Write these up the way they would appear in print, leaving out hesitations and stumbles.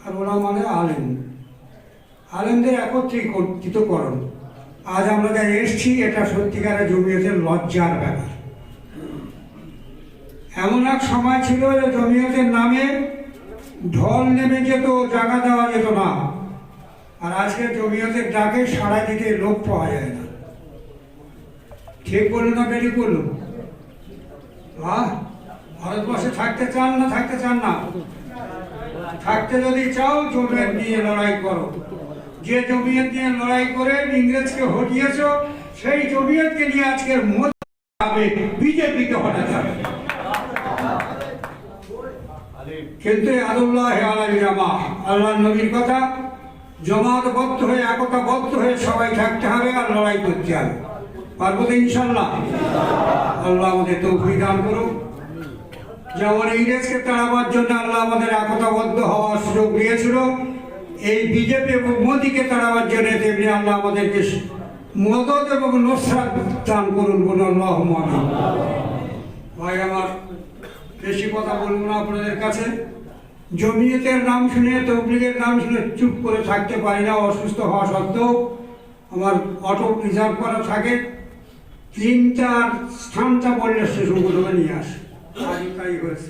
আর ওরা মানে আলেম, আলেমদের একত্রিতকরণ। আজ আমরা যা এসছি এটা সত্যিকারের জমিয়তের লজ্জার ব্যাপার। এমন এক সময় ছিল যে জমিয়তের নামে ঢল নেমে যেত, জায়গা দেওয়া যেত না। আর আজকে জমিয়তের ডাকে সাড়া দিতে লোক পাওয়া যায় না। ঠিক বলুন না বেরিয়ে বলুন? হ্যাঁ, ভারতবর্ষে থাকতে চান না? থাকতে চান না? থাকতে যদি চাও জমিয়ত নিয়ে লড়াই করো। যে জমিয়ত নিয়ে লড়াই করে ইংরেজকে হটিয়েছ, সেই জমিয়তকে নিয়ে আজকের মোদি হবে, বিজেপিকে হটাতে হবে। কিন্তু আল্লাহ আল্লাহ নবীর কথা, জমাতবদ্ধ হয়ে একতাবদ্ধ হয়ে সবাই থাকতে হবে আর লড়াই করতে হবে। পারবো তো ইনশাল্লাহ? আল্লাহ আমাদের তৌফিক দান করুক। যেমন ইংরেজকে তাড়াবার জন্য আল্লাহ আমাদের একতাবদ্ধ হওয়ার সুযোগ দিয়েছিল, এই বিজেপি এবং মোদীকে তাড়াবার জন্য তেমনি আল্লাহ আমাদেরকে মদদ এবং নসরাত দান করুন। বলুন আল্লাহুম্মা আমিন। ভাই আমার, বেশি কথা বলবো না আপনাদের কাছে। জমিয়তের নাম শুনে, তবলিগের নাম শুনে চুপ করে থাকতে পারি না। অসুস্থ হওয়া সত্ত্বেও আমার অটো রিজার্ভ করা থাকে, 3-4 স্থানটা বললে সেসবগুলো নিয়ে আসে। তাই হয়েছে,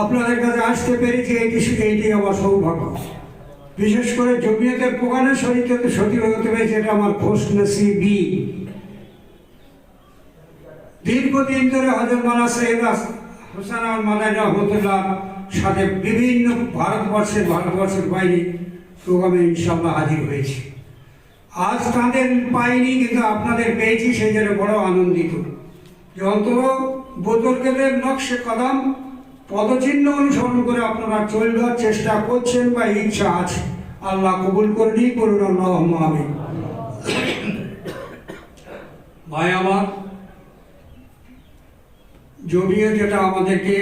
আপনাদের কাছে আসতে পেরেছি, এইটি আমার সৌভাগ্য। বিশেষ করে জমিয়তের প্রধানের সচিব হতে পেরেছে, এটা আমার খোশ নসিবি। দীর্ঘদিন ধরে হযরত মাওলানা সৈয়দ হোসেন আল মাদানী রহমতুল্লাহ সাথে বিভিন্ন ভারতবর্ষের বাইরে প্রোগ্রামে ইনশাআল্লাহ হাজির হয়েছি। আজ তাদের পাইনি, কিন্তু আপনাদের পেয়েছি, সেই জন্য বড় আনন্দিত। যে অন্তত বুজুর্গদের নকশে কদম পদচিহ্ন অনুসরণ করে আপনারা চলবার চেষ্টা করছেন বা ইচ্ছা আছে। আল্লাহ কবুল করে নিই, বলুন আল্লাহুম্মা আমিন। ভাই আমার, জমিয়ত যেটা আমাদেরকে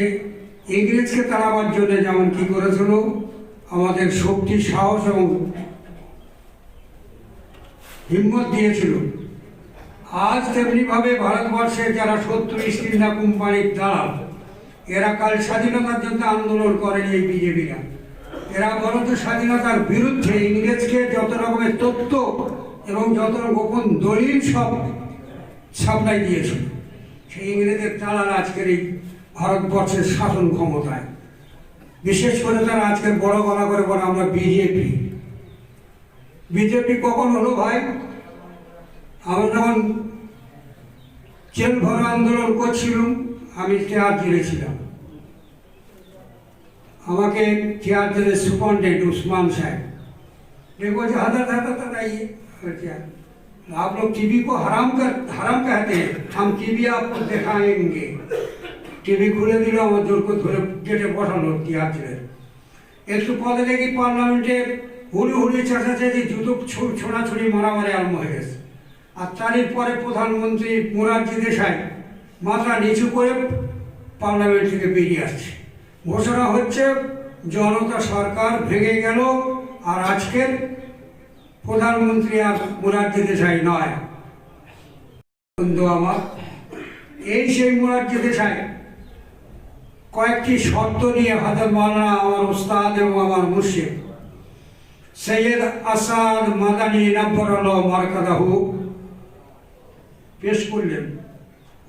ইংরেজকে তাড়াবার জন্য যেমন কি করেছিল, আমাদের শক্তি, সাহস এবং হিম্মত দিয়েছিল, আজ তেমনিভাবে ভারতবর্ষে যারা 70 ইস্ট ইন্ডিয়া কোম্পানির দালাল, এরা কাল স্বাধীনতার জন্য আন্দোলন করেন। এই বিজেপিরা, এরা বরঞ্চ স্বাধীনতার বিরুদ্ধে ইংরেজকে যত রকমের তথ্য এবং যত গোপন দলিল সব সাপ্লাই দিয়েছিল। সেই ইংরেজের দালাল আজকের এই ভারতবর্ষের শাসন ক্ষমতায়। বিশেষ করে তারা আজকের বড় গলা করে বলে আমরা বিজেপি। বিজেপি কখন হলো ভাই? আমরা যখন জেল ভরা আন্দোলন করছিলাম, আমি চেয়ার জেলে ছিলাম। আমাকে চেয়ার জেলে সুপারিনটেন্ডেন্ট উসমান সাহেব देखो आप लोग टीवी को हराम कहते हैं, हम टीवी आपको दिखाएंगे। टीवी खुले दिल আমার জোর করে ধরে গেটে বসানো চেয়ার জেলে। একটু পরে দেখি পার্লামেন্টে হুড়ি চেঁচাচেঁচি, জুতো ছোড়াছুড়ি, মারামারি আরম্ভ হয়ে গেছে। আর তারই পরে প্রধানমন্ত্রী মোরারজি দেশাই মাথা নিচু করে পার্লামেন্ট থেকে বেরিয়ে আসছে। ঘোষণা হচ্ছে জনতা সরকার ভেঙে গেল, আর আজকের প্রধানমন্ত্রী আর মোরারজি দেশাই নয়। বন্ধু আমার, এই সেই মোরারজি দেশাই কয়েকটি শর্ত নিয়ে হযরত মাওলানা আমার উস্তাদ এবং আমার মুর্শিদ সৈয়দ আসাদ মাদানী নব্বরাল্লাহু মারকাদাহু পেশ করলেন।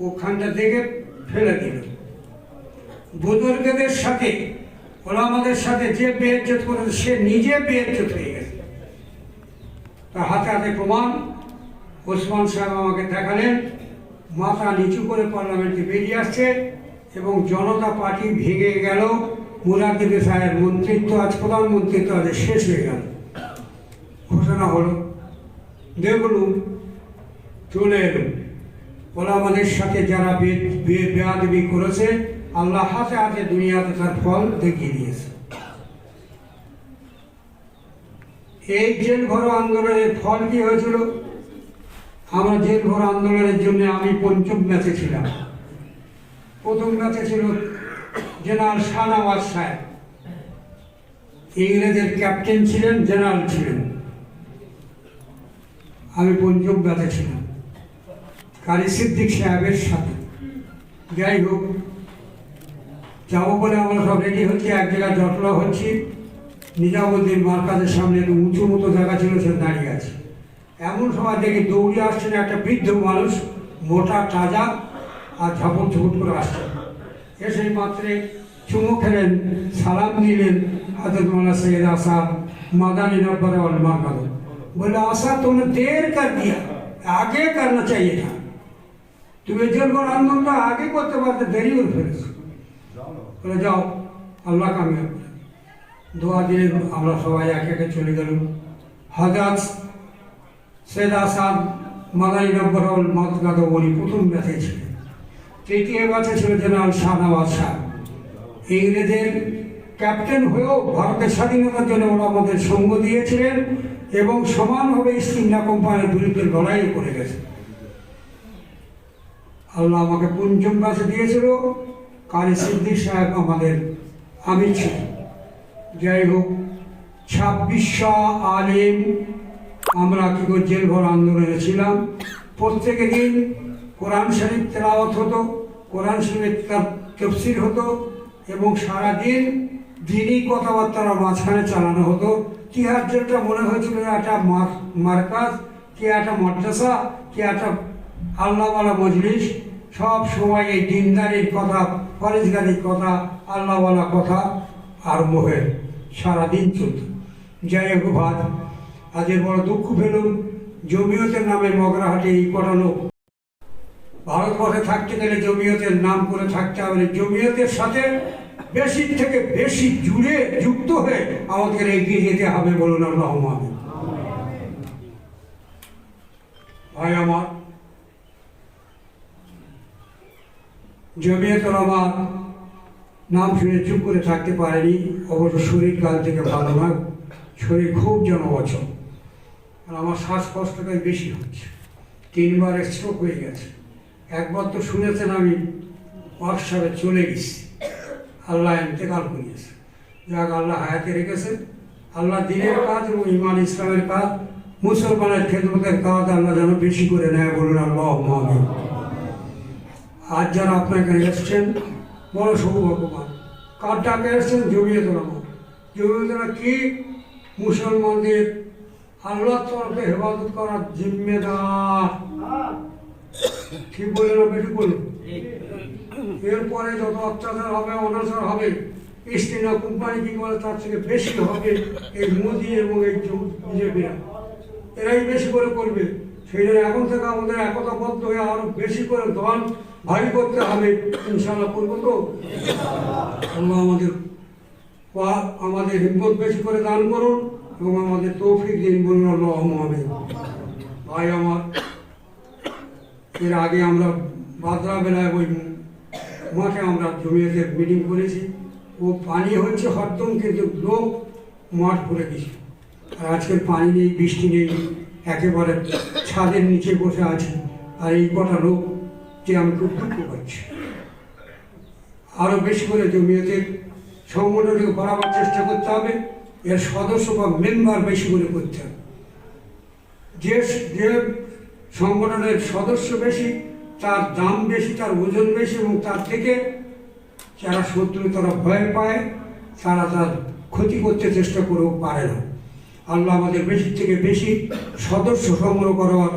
ওখানটা থেকে ফেলে দিল। বুজুর্গদের সাথে, ওলামাদের সাথে যে বেইজ্জত করেছে, সে নিজে বেইজ্জত হয়ে গেছে। তার হাতে হাতে প্রমাণ। ওসমান সাহেব আমাকে দেখালেন, মাথা নিচু করে পার্লামেন্টে বেরিয়ে আসছে এবং জনতা পার্টি ভেঙে গেল। মোরারজি দেশাইয়ের মন্ত্রিত্ব, আজ প্রধানমন্ত্রিত্ব আজ শেষ হয়ে গেল। ঘোষণা হলো, দেখলুম চলে এলো। ওলামাদের সাথে যারা বেয়াদবি করেছে, আল্লাহ হাতে হাতে দুনিয়াতে তার ফল দেখিয়ে দিয়েছে। এই জেল ভরো আন্দোলনের ফল কি হয়েছিল? আমরা জেল ভরো আন্দোলনের জন্য আমি পঞ্চম ম্যাচে ছিলাম। প্রথম ম্যাচে ছিল জেনারেল শাহনওয়াজ সাহেব, ইংরেজের ক্যাপ্টেন ছিলেন, জেনারেল ছিলেন। আমি পঞ্চম ম্যাচে ছিলাম কারি সিদ্দিক সাহেবের সাথে। যাই হোক, যাবো বলে আমরা সব রেডি হচ্ছি, এক জায়গায় জটলা হচ্ছি। নিজামুদ্দিন মার্কাজের সামনে একটু উঁচু মতো জায়গা ছিল, সে দাঁড়িয়ে আছে। এমন সময় দেখি দৌড়ে আসছেন একটা বৃদ্ধ মানুষ, মোটা তাজা, আর ঝাপট ঝুপট করে আসছেন। এসে মাত্রে চুমু খেলেন, সালাম দিলেন। হযরত मौलाना सैयद आसाद मदानी नंबर और मांगो बोला आसाद तुमने देर कर दिया, आगे करना चाहिए था, तुम्हें जल और आंदोलन आगे करते पारते, देरी করে ফেলেছো। বলে যাও, আল্লাহ কামিয়াব করে। দোয়া দিলেন, আমরা সবাই একে একে চলে গেলাম। হযরত সৈয়দ আসাদ মাদানী নব্বর মাতগাদ বলি প্রথম ব্যাচে ছিলেন। তৃতীয় ব্যাচে ছিল জেনারেল শাহনওয়াজ শাহ। ইংরেজের ক্যাপ্টেন হয়েও ভারতের স্বাধীনতার জন্য ওরা আমাদের সঙ্গ দিয়েছিলেন এবং সমানভাবে ইস্ট ইন্ডিয়া কোম্পানির বিরুদ্ধে লড়াই করে গেছে। আল্লাহ আমাকে পঞ্চম ব্যাচে দিয়েছিল, কারি সিদ্দিক সাহেব আমাদের আমির ছিলেন। যাই হোক, 2600 আলেম আমরা কি করে জেলভর আন্দোলনে ছিলাম। প্রত্যেক দিন কোরআন শরীফ তেলাওয়াত হতো, কোরআন শরীফের তাফসীর হতো এবং সারাদিন দিনই কথাবার্তার মাঝখানে চালানো হতো। তিহার জেলটা মনে হয়েছিল একটা মার্কাজ, কি একটা মাদ্রাসা, কি একটা আল্লাহওয়ালা মজলিস। সব সময় এই দিনদারির কথা, ফরেজগারির কথা, আল্লাহওয়ালা কথা আর মোহের সারাদিন চলত। যাই হোক ভাত, আজের বড় দুঃখ পেলুম, জমিয়তের নামে মগরাহাটে এই কটা লোক। ভারতবর্ষে থাকতে গেলে জমিয়তের নাম করে থাকতে হবে, জমিয়তের সাথে বেশি থেকে বেশি জুড়ে যুক্ত হয়ে আমাদের এগিয়ে যেতে হবে। বলুন আল্লাহুম্মা আমিন। ভাই আমার, জমিয়ত আমার নাম শুনে চুপ করে থাকতে পারেনি। অবশ্য শরীর কাল থেকে ভালো নয়, শরীর খুব জনবচন, আর আমার শ্বাসকষ্টটাই বেশি হচ্ছে। 3 বার স্ট্রোক হয়ে গেছে। একবার তো শুনেছেন আমি ওয়ার্কশপে চলে গেছি, আল্লাহ ইন্তেকাল করিয়েছে। যাক, আল্লাহ হায়াতে রেখেছে। আল্লাহ দিনের কাজ এবং ইমান ইসলামের কাজ, মুসলমানের খেদমতের কাজ আল্লাহ যেন বেশি করে নেয়। বলুন আল্লাহুম্মা আমিন। আজ যারা আপনার কাছে এসছেন, বড় সৌভাগ্যবান। কার ডাকে এসছেন? জমিয়ত উলামা। জমিয়ত উলামা কি? মুসলমানদের আল্লাহর তরফে হেফাজত করার জিম্মেদার। ঠিক বলে না বেশি বলুন? এরপরে যত অত্যাচার হবে, অনাচার হবে, ইস্ট ইন্ডিয়া কোম্পানি কি করে তার থেকে বেশি হবে এই মোদি এবং এই বিজেপিরা, এরাই বেশি করে করবে। সেই জন্য এখন থেকে আমাদের একতাবদ্ধ হয়ে আরো বেশি করে দল ভারী করতে হবে। ইনশাআল্লাহ করবো তো? আল্লাহ আমাদের হিম্মত বেশি করে দান করুন এবং আমাদের তৌফিক দিন। বলুন আল্লাহুম্মা আমিন। ভাই আমার, এর আগে আমরা বাদরা বেলায় ওই মাঠে আমরা জমিয়তের মিটিং করেছি। ও পানি হচ্ছে হরদম, কিন্তু লোক মাঠ ভরে গেছে। আর আজকের পানি নেই, বৃষ্টি নেই, একেবারে ছাদের নিচে বসে আছে। আর এই কটা লোক যে আমি খুব দুঃখ পাচ্ছি। আরও বেশি করে জমিয়তের সংগঠনকে বাড়াবার চেষ্টা করতে হবে। এর সদস্য বা মেম্বার বেশি করে করতে হবে। যে সংগঠনের সদস্য বেশি, তার দাম বেশি, তার ওজন বেশি, এবং তার থেকে যারা শত্রু তারা ভয় পায়, তারা তার ক্ষতি করতে চেষ্টা করেও পারে না। আল্লাহ আমাদের বেশি থেকে বেশি সদস্য সংগ্রহ করার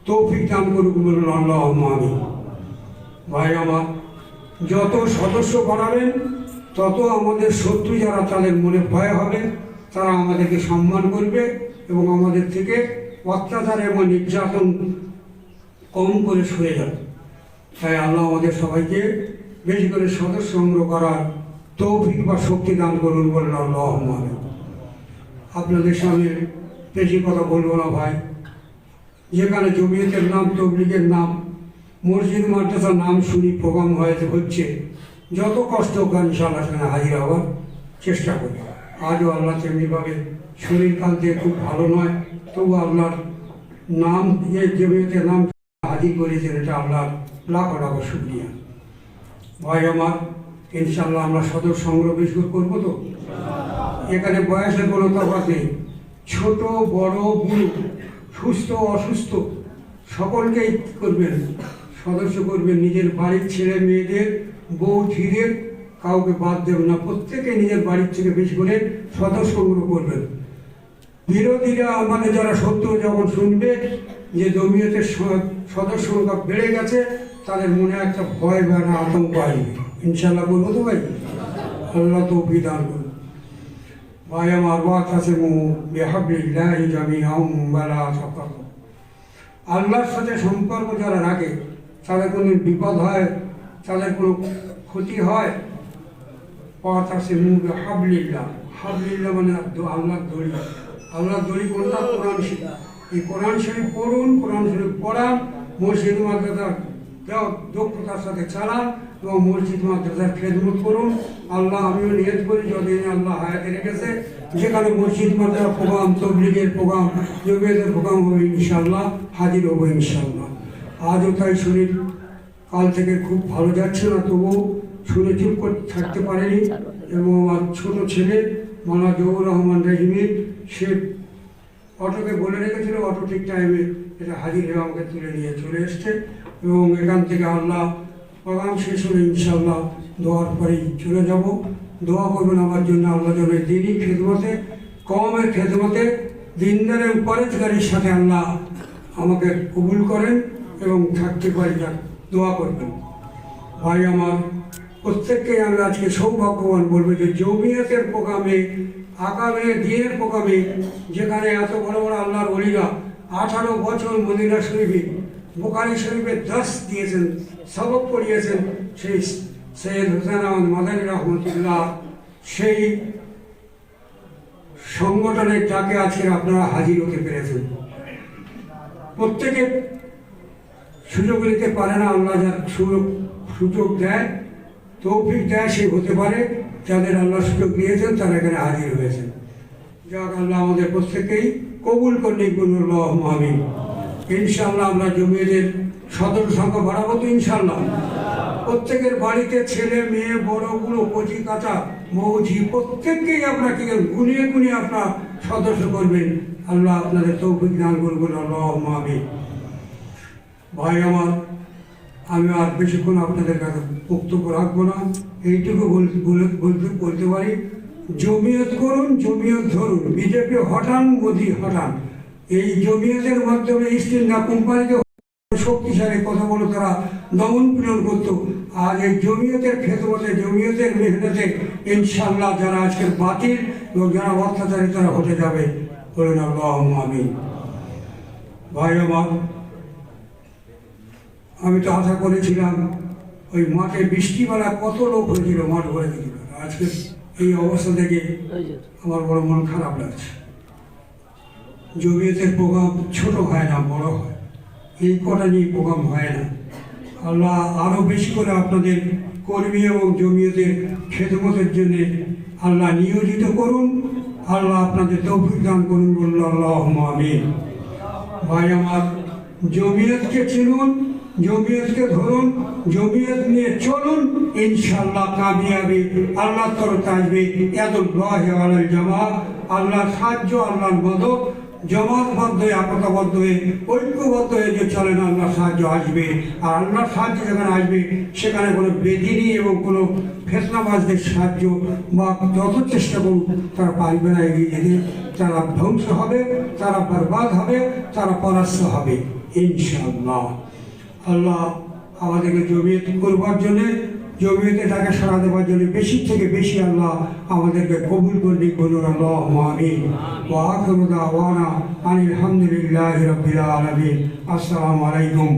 তৌফিক দান করুক। বলুন আল্লাহুম্মা আমিন। ভাই আমার, যত সদস্য বাড়াবেন তত আমাদের শত্রু যারা, তাদের মনে ভয় হবে, তারা আমাদেরকে সম্মান করবে এবং আমাদের থেকে অত্যাচার এবং নির্যাতন কম করে সরে যাবে। তাই আল্লাহ আমাদের সবাইকে বেশি করে সদস্য সংগ্রহ করার তৌফিক বা শক্তি দান করুন। বলুন আল্লাহুম্মা আমিন। আপনাদের সামনে বেশি কথা বলবো না ভাই। যেখানে জমিয়তের নাম, তবলিগের নাম, মসজিদ মাদ্রাসার নাম শুনি প্রোগ্রাম হচ্ছে, যত কষ্ট হোক ইনশাআল্লাহ সেখানে হাজির হওয়ার চেষ্টা করি। আজও আল্লাহ তেমনিভাবে শরীর কাল থেকে খুব ভালো নয়, তবু আল্লাহর নাম, জমিয়তের নাম হাজির করেছেন, এটা আল্লাহর লাখ লাখ শুকরিয়া। ভাই আমার, ইনশাআল্লাহ আমরা সদস্য সংগ্রহ বেশি করবো তো? এখানে বয়সের কোনো তফাৎ নেই। ছোট বড় বুড়ো, সুস্থ অসুস্থ, সকলকেই করবেন, সদস্য করবেন। নিজের বাড়ির ছেলে মেয়েদের, বউ ঝিদের কাউকে বাদ দেবেন না, প্রত্যেকে নিজের বাড়ির থেকে বেশি করে সদস্য সংগ্রহ করবেন। বিরোধীরা আমাদের যারা শত্রু যখন শুনবে যে জমিয়তের সদস্য সংখ্যা বেড়ে গেছে, তাদের মনে একটা ভয় বা একটা আতঙ্ক আসবে। ইনশাল্লাহ বলবো তো ভাই, আল্লাহ তো বিধান করুন। ভাই আমার ওয়াতাসিমু বিহাবলিল্লাহি জামিআন ওয়া লা তাফাররাকু। আল্লাহর সাথে সম্পর্ক যারা রাখে, তাদের কোনো বিপদ হয়, তাদের কোনো ক্ষতি হয়, ওয়াতাসিমু বিহাবলিল্লাহ, হাবলিল্লাহ মানে আল্লাহর দড়ি। আল্লাহর দড়ি কোনটা? কোরআন শরীফ। এই কোরআন শরীফ পড়ুন, কোরআন শরীফ পড়ান, মসজিদ মাদ্রাসার দক্ষতার সাথে চালান এবং মসজিদ মাদ্রাসার খেদমত করুন। আল্লাহ আমিও নিয়ত করি যতদিন আল্লাহ হায়াতে রেখেছে, যেখানে মসজিদ মাদ্রাসার প্রোগ্রাম, তবলিগের প্রোগ্রাম, জমিয়তের প্রোগ্রাম হবে ইনশাআল্লাহ, হাজির হবো ইনশাআল্লাহ। আজও তাই শরীর কাল থেকে খুব ভালো যাচ্ছে না, তবুও শুনে চুপ করে থাকতে পারেনি। এবং আমার ছোট ছেলে মাওলানা জহুর রহমান রহিমি, সে অটোকে বলে রেখেছিল, অটো ঠিক টাইমে এটা হাজির হয়ে আমাকে তুলে নিয়ে চলে এসছে। এবং এখান থেকে আল্লাহ প্রোগ্রাম শেষ হলে ইনশাআল্লাহ দোয়ার পরেই চলে যাব। দোয়া করবেন আমার জন্য, আল্লাহ যেন দিনই খেদমতে, কওমের খেদমতে, দিনদারের পরেজগারির সাথে আল্লাহ আমাকে কবুল করেন এবং থাকতে পারি, দোয়া করবেন। ভাই আমার, প্রত্যেককে আমি আজকে সৌভাগ্যবান বলবো যে জমিয়তের প্রোগ্রামে, আগামী দিনের প্রোগ্রামে, যেখানে এত বড় বড় আল্লাহর ওলিরা 18 বছর মদিনা শরীফে, বুখারী শরীফে দর্স দিয়েছেন, সবক পড়িয়েছেন, সেই সৈয়দ হোসেন আহমদ মাদানী রহমতুল্লাহ, সেই সংগঠনের ডাকে আজকে আপনারা হাজির হতে পেরেছেন। প্রত্যেকে সুযোগ নিতে পারে না, আল্লাহ যার সুযোগ দেয়, তৌফিক দেয়, সে হতে পারে। যাদের আল্লাহ সুযোগ দিয়েছেন তারা এখানে হাজির হয়েছেন। যাক, আল্লাহ আমাদের প্রত্যেকেই কবুল করলে বলুন আমিন। ইনশাআল্লাহ আমরা জমিয়তের সদস্য সংখ্যা বাড়াবো তো ইনশাআল্লাহ। প্রত্যেকের বাড়িতে ছেলে মেয়ে, বড় বুড়ো, কচি কাঁচা, মৌজি, প্রত্যেককেই আপনার কি গুনিয়ে গুনিয়ে আপনার সদস্য করবেন। আল্লাহ আপনাদের তৌফিক দান করবেন, আল্লাহ আমিন। ভাই আমার, আমি আর বেশিক্ষণ আপনাদের কাছে বক্তব্য রাখবো না, এইটুকু বলতে পারি, জমিয়ত করুন, জমিয়ত ধরুন, বিজেপি হটান, মোদি হটান। এই জমিয়তের মাধ্যমে ইস্ট ইন্ডিয়া কোম্পানিকে শক্তিশালী কথা বলে তারা দমন পীড়ন করতো। আর এই জমিয়তের খেদমতে, জমিয়তের মেহনতে ইনশাআল্লাহ যারা আজকের বাতিল এবং যারা অত্যাচারী তারা হতে যাবে, বলুন আল্লাহ আমিন। ভাই আমার, আমি তো আশা করেছিলাম ওই মাঠে বৃষ্টিবেলা কত লোক হয়েছিল, মাঠ ভরে গেছিল। আজকে এই অবস্থা থেকে আমার বড় মন খারাপ লাগছে। জমিয়তের প্রোগ্রাম ছোট হয় না, বড় হয়, এই কটা নিয়ে প্রোগ্রাম হয় না। আল্লাহ আরও বেশি করে আপনাদের কর্মী এবং জমিয়তের খেদমতের জন্য আল্লাহ নিয়োজিত করুন। আল্লাহ আপনাদের তৌফিক দান করুন, বলল আল্লাহ আমিন। ভাই আমার, জমিয়তকে চিনুন, জমিয়তকে ধরুন, জমিয়ত নিয়ে চলুন, ইনশাআল্লাহ কামিয়াবি আল্লাহর তরফ আসবে। ইয়াদুল্লাহি আলাল জামাত, আল্লাহর সাহায্য, আল্লাহর মদদ, জমাতবদ্ধ হয়ে, একতাবদ্ধ হয়ে, ঐক্যবদ্ধ হয়ে যে চলেন, আল্লাহর সাহায্য আসবে। আর আল্লাহর সাহায্য যেখানে আসবে, সেখানে কোনো বেদিনী এবং কোনো ফেতনাবাজদের সাহায্য বা যত চেষ্টা করুক, তারা পারবে না এগিয়ে যেতে। তারা ধ্বংস হবে, তারা বরবাদ হবে, তারা পরাস্ত হবে ইনশাআল্লাহ। আল্লাহ আমাদেরকে জমিয়ত করবার জন্যে, জমিয়তে তাকে সাড়া দেওয়ার জন্য বেশি থেকে বেশি আল্লাহ আমাদেরকে কবুল করলে বলুন আল্লাহ আমিন। ওয়া আখিরু দাওয়ানা আনিল হামদুলিল্লাহি রাব্বিল আলামিন। আসসালামু আলাইকুম।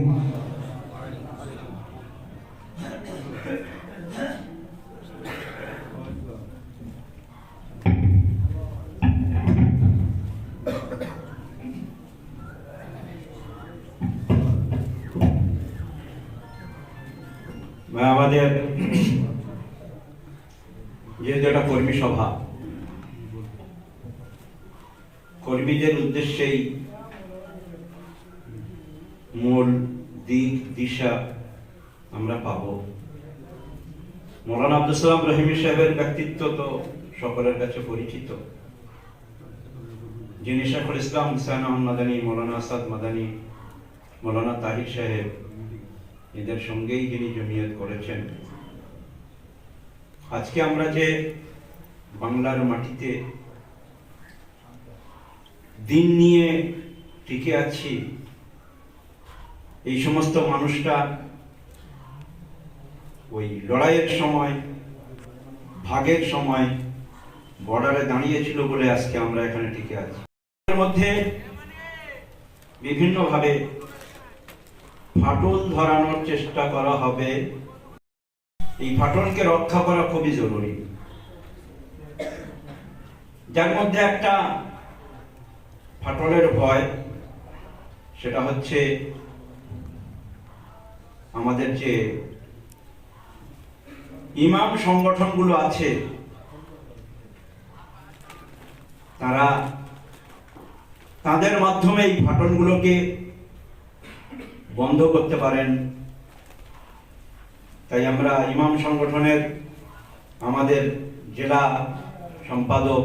আমাদের যেহেতু একটা কর্মী সভা, কর্মীদের উদ্দেশ্যেই মূল দিক দিশা আমরা পাব। মৌলানা আব্দুল সালাম রহিমি সাহেবের ব্যক্তিত্ব তো সকলের কাছে পরিচিত, যিনি শেখুল ইসলাম হুসাইন আহমদ মাদানী, মৌলানা আসাদ মাদানী, মৌলানা তাহির সাহেব, এদের সঙ্গেই যিনি জমিয়ত করেছেন। আজকে আমরা যে বাংলার মাটিতে দিন নিয়ে টিকে আছি, এই সমস্ত মানুষটা ওই লড়াইয়ের সময়, ভাগের সময় বর্ডারে দাঁড়িয়েছিল বলে আজকে আমরা এখানে টিকে আছি। এর মধ্যে বিভিন্নভাবে ফাটল ধরানোর চেষ্টা করা হবে। এই ফাটলকে রক্ষা করা খুবই জরুরি। যার মধ্যে একটা ফাটলের ভয়, সেটা হচ্ছে আমাদের যে ইমাম সংগঠনগুলো আছে, তারা তাদের মাধ্যমে এই ফাটলগুলোকে বন্ধ করতে পারেন। তাই আমরা ইমাম সংগঠনের আমাদের জেলা সম্পাদক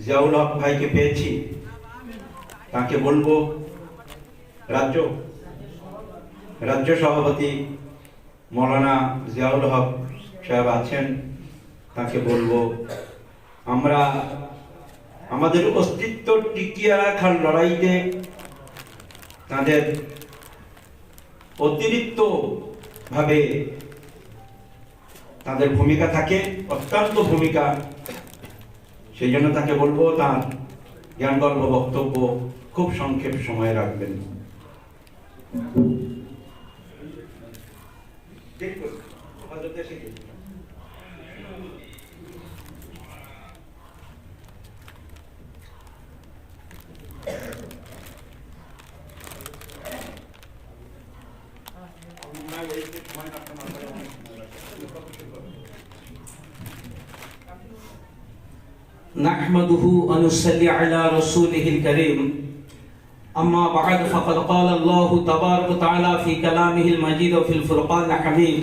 জিয়াউল হক ভাইকে পেয়েছি, তাকে বলবো, রাজ্য সভাপতি মৌলানা জিয়াউল হক সাহেব আছেন, তাকে বলবো আমরা আমাদের অস্তিত্ব টিকিয়ে রাখার লড়াইতে তাদের অতিরিক্ত ভাবে তাদের ভূমিকা থাকে, অত্যন্ত ভূমিকা। সেই জন্য তাকে বলবো তার জ্ঞানগর্ভ বক্তব্য খুব সংক্ষেপ সময়ে রাখবেন। نحمده ونصلي على رسوله الكريم أما بعد فقد قال الله تبارك وتعالى في كلامه المجيد وفي الفرقان الحميد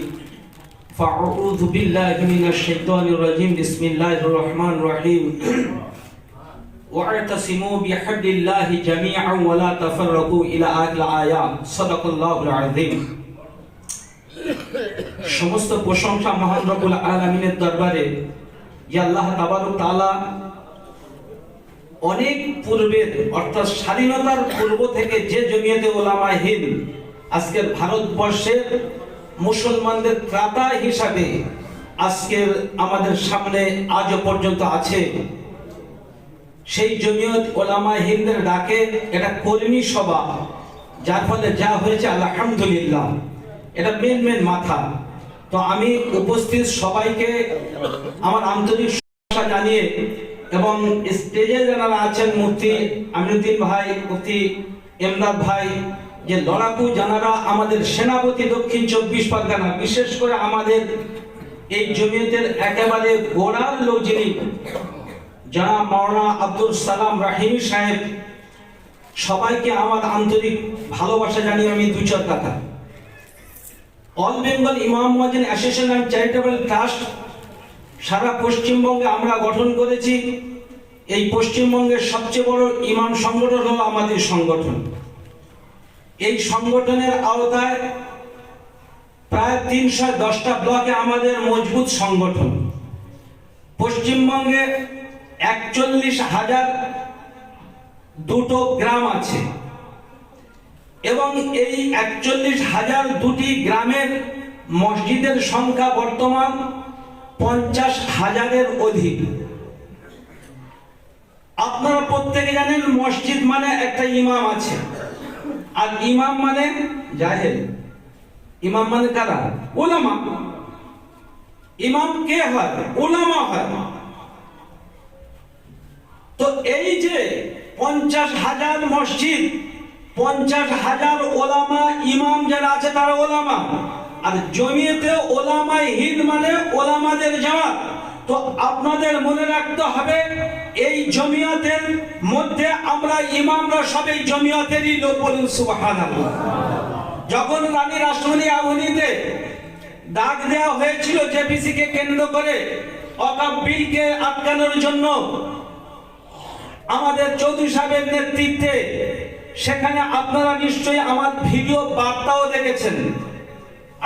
فأعوذ بالله من الشيطان الرجيم بسم الله الرحمن الرحيم واعتصموا بحبل الله جميعا ولا تفرقوا إلى آخر الآيات صدق الله العظيم। সমস্ত প্রশংসা মহান রব্বুল আলামিনের দরবারে। যে আল্লাহ তাবারক তাআলা অনেক পূর্বের, অর্থাৎ স্বাধীনতার পূর্ব থেকে যে জমিয়তে উলামায়ে হিন্দ আজকের ভারতবর্ষের মুসলমানদের ত্রাতা হিসাবে আজকের আমাদের সামনে আজও পর্যন্ত আছে, সেই জমিয়ত উলামায়ে হিন্দের ডাকে এটা কর্মী সভা, যার ফলে যা হয়েছে আলহামদুলিল্লাহ, এটা মেন মাথা। তো আমি উপস্থিত সবাইকে আমার আন্তরিক শুভেচ্ছা জানিয়ে এবং স্টেজে যারা আছেন, মুফতি আমিনুদ্দিন ভাই, মুফতি এমদাদ ভাই, যে লড়াকু যারা আমাদের সেনাপতি দক্ষিণ 24 পরগনা, বিশেষ করে আমাদের এই জমিয়তের একেবারে গোড়ার লোক যিনি জনাব মাওলানা আব্দুল সালাম রাহিমি সাহেব, সবাইকে আমার আন্তরিক ভালোবাসা জানিয়ে আমি দুই চার কথা। অল বেঙ্গল ইমাম মুয়াজ্জিন অ্যাসোসিয়েশন অ্যান্ড চ্যারিটেবল ট্রাস্ট সারা পশ্চিমবঙ্গে আমরা গঠন করেছি। এই পশ্চিমবঙ্গের সবচেয়ে বড় ইমাম সংগঠন হলো আমাদের সংগঠন। এই সংগঠনের আওতায় প্রায় 310টা ব্লকে আমাদের মজবুত সংগঠন। পশ্চিমবঙ্গে 41,002 গ্রাম আছে এবং এই 41,002টি গ্রামের মসজিদের সংখ্যা বর্তমান 50,000-এর অধিক। আপনারা প্রত্যেকে জানেন মসজিদ মানে একটা ইমাম আছে, আর ইমাম মানে জাহেল। ইমাম মানে কারা? উলামা। ইমাম কে হয়? উলামা হয়। তো এই যে 50,000 মসজিদ, 50,000 ওলামা, ইমাম যারা আছে তারা ওলামা, আর জমিয়তে ওলামায়ে হিন্দ মানে ওলামাদের জামাত। তো আপনাদের মনে রাখতে হবে এই জমিয়তের মধ্যে আমরা ইমামরা সবাই জমিয়তেরই লোক। বলুন সুবহানাল্লাহ। যখন রানী রাসমণি আউনিতে ডাক দেওয়া হয়েছিল জেপিসি কে কেন্দ্র করে ওয়াকফ বিলকে আটকানোর জন্য, আমাদের চৌধুরী সাহেবের নেতৃত্বে, সেখানে আপনারা নিশ্চয়ই আমার ভিডিও বার্তাও দেখেছেন।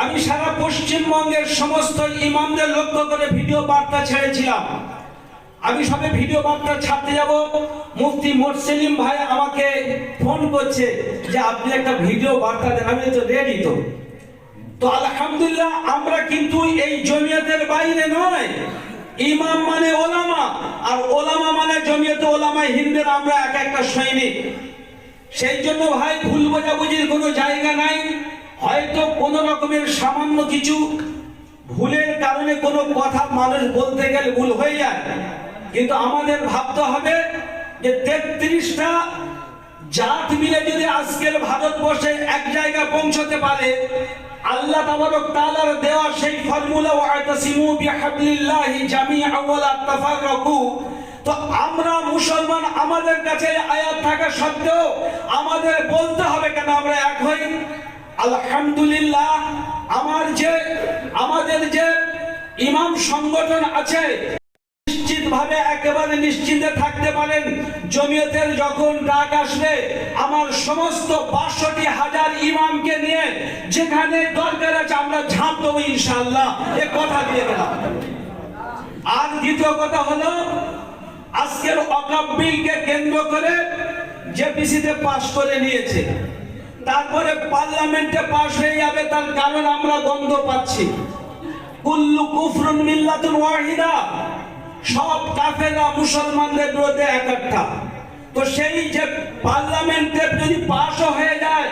আমি সারা পশ্চিমবঙ্গের সমস্ত ইমামদের লক্ষ্য করে ভিডিও বার্তা ছেড়েছিলাম। আমি সবে ভিডিও বার্তা ছাড়তে যাব, মুফতি মোরসেলিম ভাই আমাকে ফোন করছে যে আপনি একটা ভিডিও বার্তা দেন। আমি তো রেডি। তো আলহামদুলিল্লাহ, আমরা কিন্তু এই জমিয়তের বাইরে নয়। ইমাম মানে ওলামা, আর ওলামা মানে জমিয়তে ওলামায়ে হিন্দের আমরা এক একটা সৈনিক। সেই জন্য ভাই ভুল বোঝাবুঝির কোনো জায়গা নাই। হয়তো কোনো রকমের সামান্য কিছু ভুলের কারণে কোনো কথা মানুষ বলতে গেলে ভুল হয়ে যায়, কিন্তু আমাদের ভাবতে হবে যে 33টা জাত মিলে যদি আজকের ভারতবর্ষে এক জায়গায় পৌঁছতে পারে, আল্লাহ তাবারক তাআলার দেওয়া সেই ফর্মুলা ওয়াতাসিমু বিহাবলিল্লাহি জামিআন ওয়া লা তাফাররাকু, তো আমরা মুসলমান আমাদের কাছে আয়াত থাকা সত্ত্বেও আমাদের বলতে হবে কেন আমরা এক হই। আলহামদুলিল্লাহ, আমাদের যে ইমাম সংগঠন আছে, নিশ্চিতভাবে একেবারে নিশ্চিন্তে থাকতে পারেন, জমিয়তের যখন ডাক আসবে আমার সমস্ত ৬২,০০০ ইমামকে নিয়ে যেখানে দরকার আছে আমরা ঝাঁপ দেবো ইনশাআল্লাহ, এ কথা দিয়ে গেলাম। আর দ্বিতীয় কথা হলো, আজকের ওয়াকফ বিলকে কেন্দ্র করে জেপিসিতে পাস করে নিয়েছে, তারপরে পার্লামেন্টে পাস হয়ে যাবে, তার কারণ আমরা গন্ধ পাচ্ছি। কুল্লু কুফরুন মিল্লাতুন ওয়াহিদা, সব কাফেররা মুসলমানদের বিরুদ্ধে একটা। তো সেই যে পার্লামেন্টে যদি পাসও হয়ে যায়,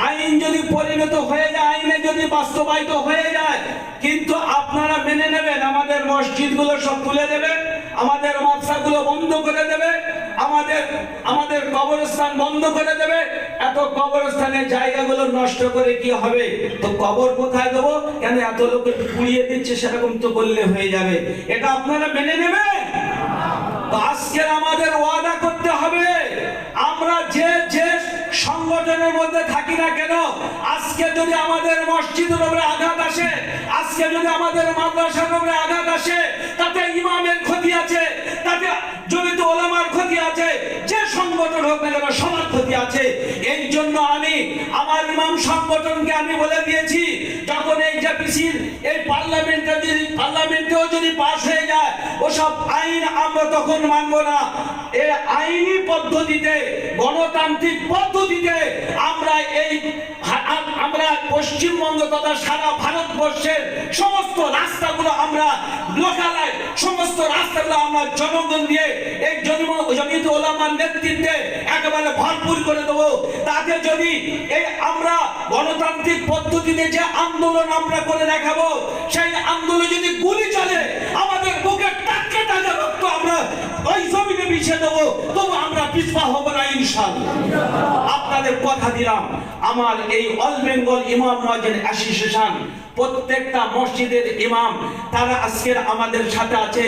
আইন যদি পরিণত হয়ে যায়, আইনে যদি বাস্তবায়িত হয়ে যায়, কিন্তু আপনারা মেনে নেবেন আমাদের মসজিদগুলো সব তুলে দেবে, আমাদের মাদ্রাসাগুলো বন্ধ করে দেবে, আমাদের কবরস্থান বন্ধ করে দেবে। এত কবরস্থানের জায়গাগুলো নষ্ট করে কি হবে? তো কবর কোথায় দেবো? কেন এত লোকে পুড়িয়ে দিচ্ছে, সেরকম তো বললে হয়ে যাবে। এটা আপনারা মেনে নেবেন? তো আজকে আমাদের ওয়াদা করতে হবে, আমরা যে সংগঠনের মধ্যে থাকি না কেন, আজকে যদি আমাদের মসজিদের উপরে আঘাত আসে, আজকে যদি আমাদের মাদ্রাসার উপরে আঘাত আসে, তাতে ইমামের ক্ষতি আছে, তাতে জমিয়তে ওলামার ক্ষতি আছে, যে সংগঠন হোক না কেন সবার ক্ষতি আছে। এই জন্য আমি আমার ইমাম সংগঠনকে আমি বলে দিয়েছি, যখন এই জেপিসির এই পার্লামেন্টেও যদি পাস হয়ে যায়, ওসব আইন আমরা তখন মানব না। এই আইনি পদ্ধতিতে, গণতান্ত্রিক পদ্ধতিতে আমরা পশ্চিমবঙ্গ তথা সারা ভারতবর্ষের সমস্ত রাস্তাগুলো আমরা লোকালয়, সমস্ত রাস্তাগুলো আমরা জনগণ দিয়ে এই জমিয়তে ওলামার নেতৃত্বে একেবারে ভরপুর করে দেবো। তাতে যদি এই আমরা গণতান্ত্রিক পদ্ধতিতে যে আন্দোলন আমরা করে দেখাবো, সেই আন্দোলনে যদি গুলি চলে, আমাদের বুকের টাটকা তাজা রক্ত আমরা ওই জমিনে বিছিয়ে দেবো, তবু আমরা পিছপা হব না ইনশাআল্লাহ। আপনাদের কথা দিলাম, আমার এই অল বেঙ্গল ইমাম মুয়াজ্জিন অ্যাসোসিয়েশন প্রত্যেকটা মসজিদের ইমাম তারা আজকের আমাদের সাথে আছে।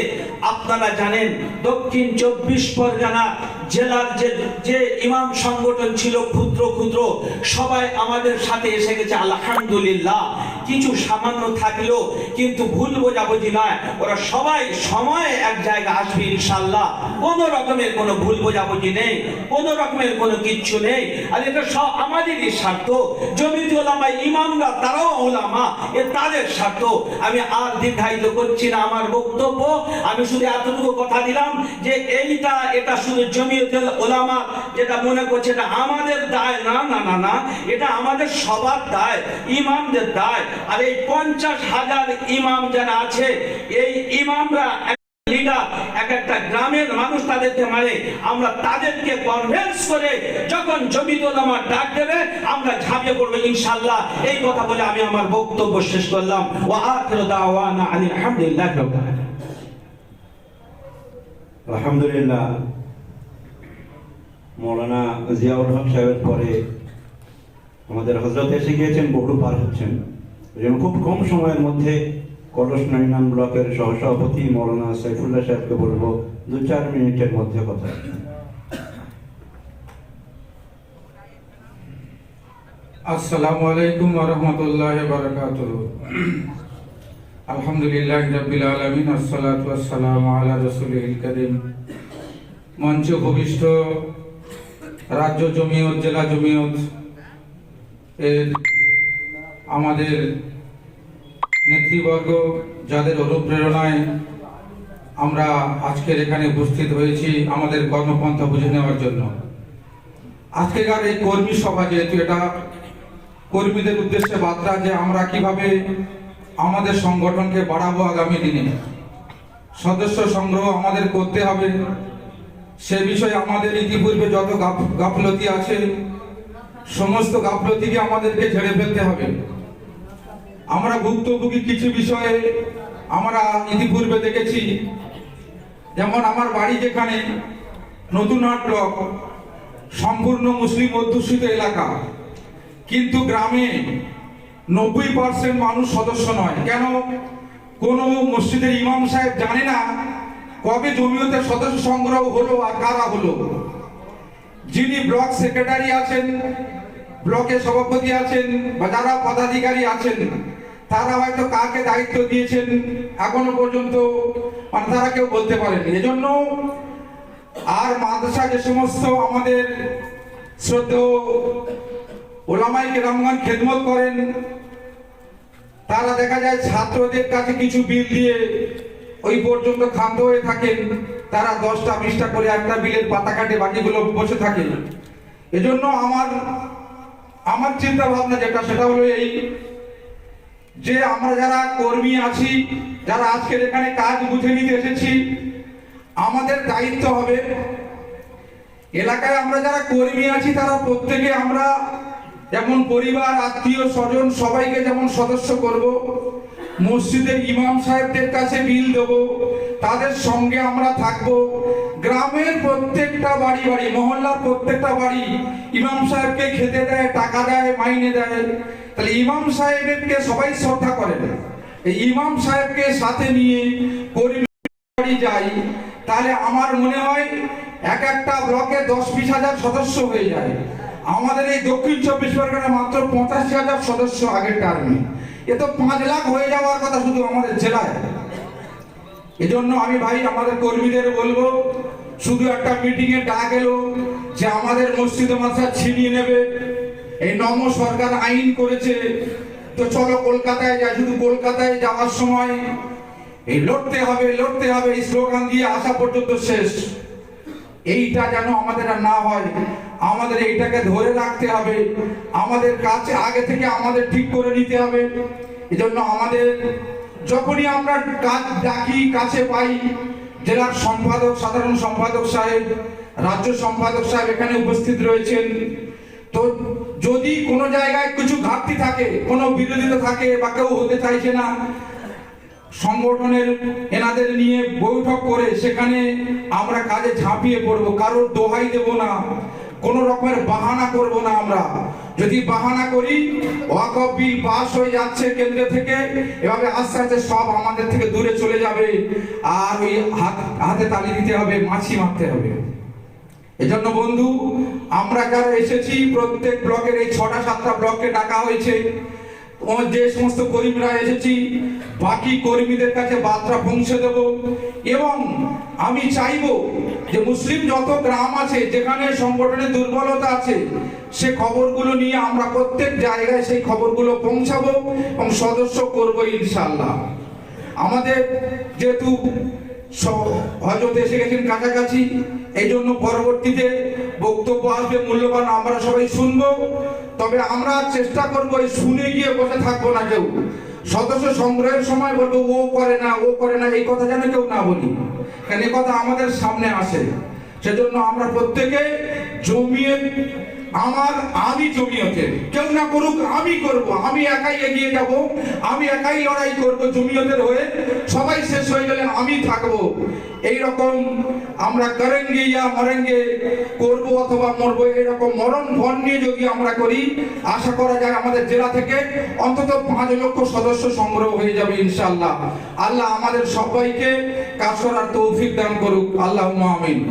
আপনারা জানেন দক্ষিণ ২৪ পরগনা জেলার যে ইমাম সংগঠন ছিল ক্ষুদ্র ক্ষুদ্র, সবাই আমাদের সাথে এসে গেছে আলহামদুলিল্লাহ। কিছু সামান্য থাকলেও কিন্তু ভুল বোঝাবুঝি নয়, ওরা সবাই সময়ে এক জায়গায় আসবে ইনশাআল্লাহ। কোনো রকমের কোনো ভুল বোঝাবুঝি নেই, কোনো রকমের কোনো কিচ্ছু নেই। আর এটা সব আমাদেরই স্বার্থ। জমিয়তে ওলামায়ে ইমামরা তারাও ওলামা, তাদের স্বার্থ। আমি আর দীর্ঘায়িত করছি না আমার বক্তব্য, আমি শুধু এতটুকু কথা দিলাম যে এটা শুধু জমিয়তে ওলামা যেটা মনে করছে এটা আমাদের দায় না, না না না, এটা আমাদের সবার দায়, ইমামদের দায়। আর এই 50,000 ইমাম যারা আছে, এই ইমামরা লিডার, এক একটা গ্রামের মানুষ তাদেরকে মানে, আমরা তাদেরকে কনভিন্স করে যখন জমিয়তে ওলামা ডাক দেবে আমরা ঝাঁপিয়ে পড়বো ইনশাআল্লাহ। এই কথা বলে আমি আমার বক্তব্য শেষ করলাম। ওয়া আখিরু দাওয়ানা আনিল হামদুলিল্লাহি রাব্বিল আলামিন। আলহামদুলিল্লাহ, মাওলানা জিয়াউল হক সাহেবের পরে আমাদের হযরত এসে গিয়েছেন, বহু পার হচ্ছেন। যেমন খুব কম সময়ের মধ্যে কলস ৯ ব্লকের সহসভাপতি মাওলানা সাইফুল্লাহ সাহেবকে বলবো ২-৪ মিনিটের মধ্যে কথা। আসসালামু আলাইকুম ওয়া রাহমাতুল্লাহি ওয়া বারাকাতুহু। আলহামদুলিল্লাহি রাব্বিল আলামিন, আসসালাতু ওয়াসসালামু আলা রাসূলিল কারীম। মঞ্চ ভূমিষ্ঠ রাজ্য জমিয়ত, জেলা জমিয়ত এর আমাদের নেতৃবর্গ, যাদের অনুপ্রেরণায় আমরা আজকের এখানে উপস্থিত হয়েছি আমাদের কর্মপন্থা বুঝে নেওয়ার জন্য। আজকেকার এই কর্মী সভা, যেহেতু এটা কর্মীদের উদ্দেশ্যে বার্তা যে আমরা কিভাবে আমাদের সংগঠনকে বাড়াবো আগামী দিনে, সদস্য সংগ্রহ আমাদের করতে হবে। সে বিষয়ে আমাদের ইতিপূর্বে যত গাফলতি আছে সমস্ত গাফলতিকে আমাদেরকে ঝেড়ে ফেলতে হবে। আমরা ভুক্তভোগী কিছু বিষয়ে আমরা ইতিপূর্বে দেখেছি, যেমন আমার বাড়ি যেখানে নতুনহাট ব্লক, সম্পূর্ণ মুসলিম অধ্যুষিত এলাকা, কিন্তু গ্রামে 90% মানুষ সদস্য নয়। কেন? কোন মসজিদের ইমাম সাহেব জানে না কবে জমিয়তের সদস্য সংগ্রহ হলো আর কারা হলো। যিনি ব্লক সেক্রেটারি আছেন, ব্লকের সভাপতি আছেন বা যারা পদাধিকারী আছেন, তারা হয়তো কাকে দায়িত্ব দিয়েছেন এখনো পর্যন্ত মানে তারা কেউ বলতে পারেনি। এজন্য আর মাদ্রাসা যে সমস্ত আমাদের শ্রদ্ধেয় ওলামায়ে কেরামগণ খেদমত করেন, তারা দেখা যায় ছাত্রদের কাছে কিছু বিল দিয়ে ওই পর্যন্ত ক্ষান্ত হয়ে থাকেন। তারা 10টা 20টা করে একটা বিলের পাতা কাটে, বাকিগুলো বসে থাকে। এজন্য আমার চিন্তা ভাবনা যেটা, সেটা হলো এই যে আমরা যারা কর্মী আছি, যারা আজকের এখানে কাজ বুঝে নিতে এসেছি, আমাদের দায়িত্ব হবে এলাকায় আমরা যারা কর্মী আছি তারা প্রত্যেকে আমরা যেমন পরিবার, আত্মীয় স্বজন সবাইকে যেমন সদস্য করব, মসজিদের ইমাম সাহেবদের কাছে বিল দেব, তাদের সঙ্গে আমরা থাকব। গ্রামের প্রত্যেকটা বাড়ি বাড়ি, মহল্লার প্রত্যেকটা বাড়ি ইমাম সাহেবকে খেতে দেয়, টাকা দেয়, মাইনে দেয়। তাহলে ইমাম সাহেবকে সবাই শ্রদ্ধা করেন। এই ইমাম সাহেবকে সাথে নিয়ে কর্মী বাড়ি যাই, তাহলে আমার মনে হয় এক একটা ব্লকে 10-20 হাজার সদস্য হয়ে যায়। আমাদের এই দক্ষিণ 24 পরগনায় মাত্র 85,000 সদস্য আগের টার্মে, এ তো 5 লাখ হয়ে যাওয়ার কথা শুধু আমাদের জেলায়। এজন্য আমি ভাই আমাদের কর্মীদের বলবো, শুধু একটা মিটিং এ ডাক এলো যে আমাদের মসজিদ মাদ্রাসা ছিনিয়ে নেবে, এই নম সরকার আইন করেছে, তো চলো কলকাতায় যাই। শুধু কলকাতায় যাওয়ার সময় এই লড়তে হবে লড়তে হবে এই স্লোগান দিয়ে আসা পর্যন্ত শেষ। এইটা যেন আমাদের আর না হয়, আমাদের এইটাকে ধরে রাখতে হবে। আমাদের কাছে আগে থেকে আমাদের ঠিক করে নিতে হবে। এজন্য আমাদের যখনই আমরা কাজ ডাকি, কাছে পাই, জেলার সম্পাদক, সাধারণ সম্পাদক সাহেব, রাজ্য সম্পাদক সাহেব এখানে উপস্থিত রয়েছেন, তো যদি কোনো জায়গায় কিছু ঘাটতি থাকে, কোনো বিরোধিতা থাকে বা কেউ হতে চাইছে না, সংগঠনের এনাদের নিয়ে বৈঠক করে সেখানে আমরা কাজে ঝাঁপিয়ে পড়বো। কারোর দোহাই দেব না, কোন রকমের বাহানা করব না। আমরা যদি বাহানা করি, ওয়াকফ বিল পাস হয়ে যাচ্ছে কেন্দ্র থেকে, এভাবে আস্তে আস্তে সব আমাদের থেকে দূরে চলে যাবে, আর ওই হাতে তালি দিতে হবে, মাছি মারতে হবে। এজন্য বন্ধু, আমরা যারা এসেছি প্রত্যেক ব্লকের এই 6টা-7টা ব্লককে ডাকা হয়েছে, যে সমস্ত কর্মীরা এসেছি বাকি কর্মীদের কাছে বার্তা পৌঁছে দেব। এবং আমি চাইবো যে মুসলিম যত গ্রাম আছে যেখানে সংগঠনের দুর্বলতা আছে, সে খবরগুলো নিয়ে আমরা প্রত্যেক জায়গায় সেই খবরগুলো পৌঁছাবো এবং সদস্য করবো ইনশাআল্লাহ। আমাদের যেহেতু হযরত এসে গেছেন কাছাকাছি, এই জন্য পরবর্তীতে বক্তব্য আসবে মূল্যবান, আমরা সবাই শুনবো। তবে আমরা চেষ্টা করবো এই শুনে গিয়ে বসে থাকবো না কেউ। সদস্য সংগ্রহের সময় বলবো ও করে না ও করে না, এই কথা যেন কেউ না বলি, কারণ এই কথা আমাদের সামনে আসে। সেজন্য আমরা প্রত্যেকে জমিয়ে আমি জমিয়তের, কেউ না করুক আমি করব, আমি একাই এগিয়ে যাব, আমি একাই লড়াই করব জমিয়তের হয়ে, সবাই শেষ হয়ে গেলে আমি থাকবো। এইরকম আমরা করেঙ্গে ইয়া মরেঙ্গে, করবো অথবা মরবো, এরকম মরণ ভন নিয়ে যদি আমরা করি, আশা করা যায় আমাদের জেলা থেকে অন্তত 5 লক্ষ সদস্য সংগ্রহ হয়ে যাবে ইনশাআল্লাহ। আল্লাহ আমাদের সবাইকে কাজ করার তৌফিক দান করুক, আল্লাহুম্মা আমিন।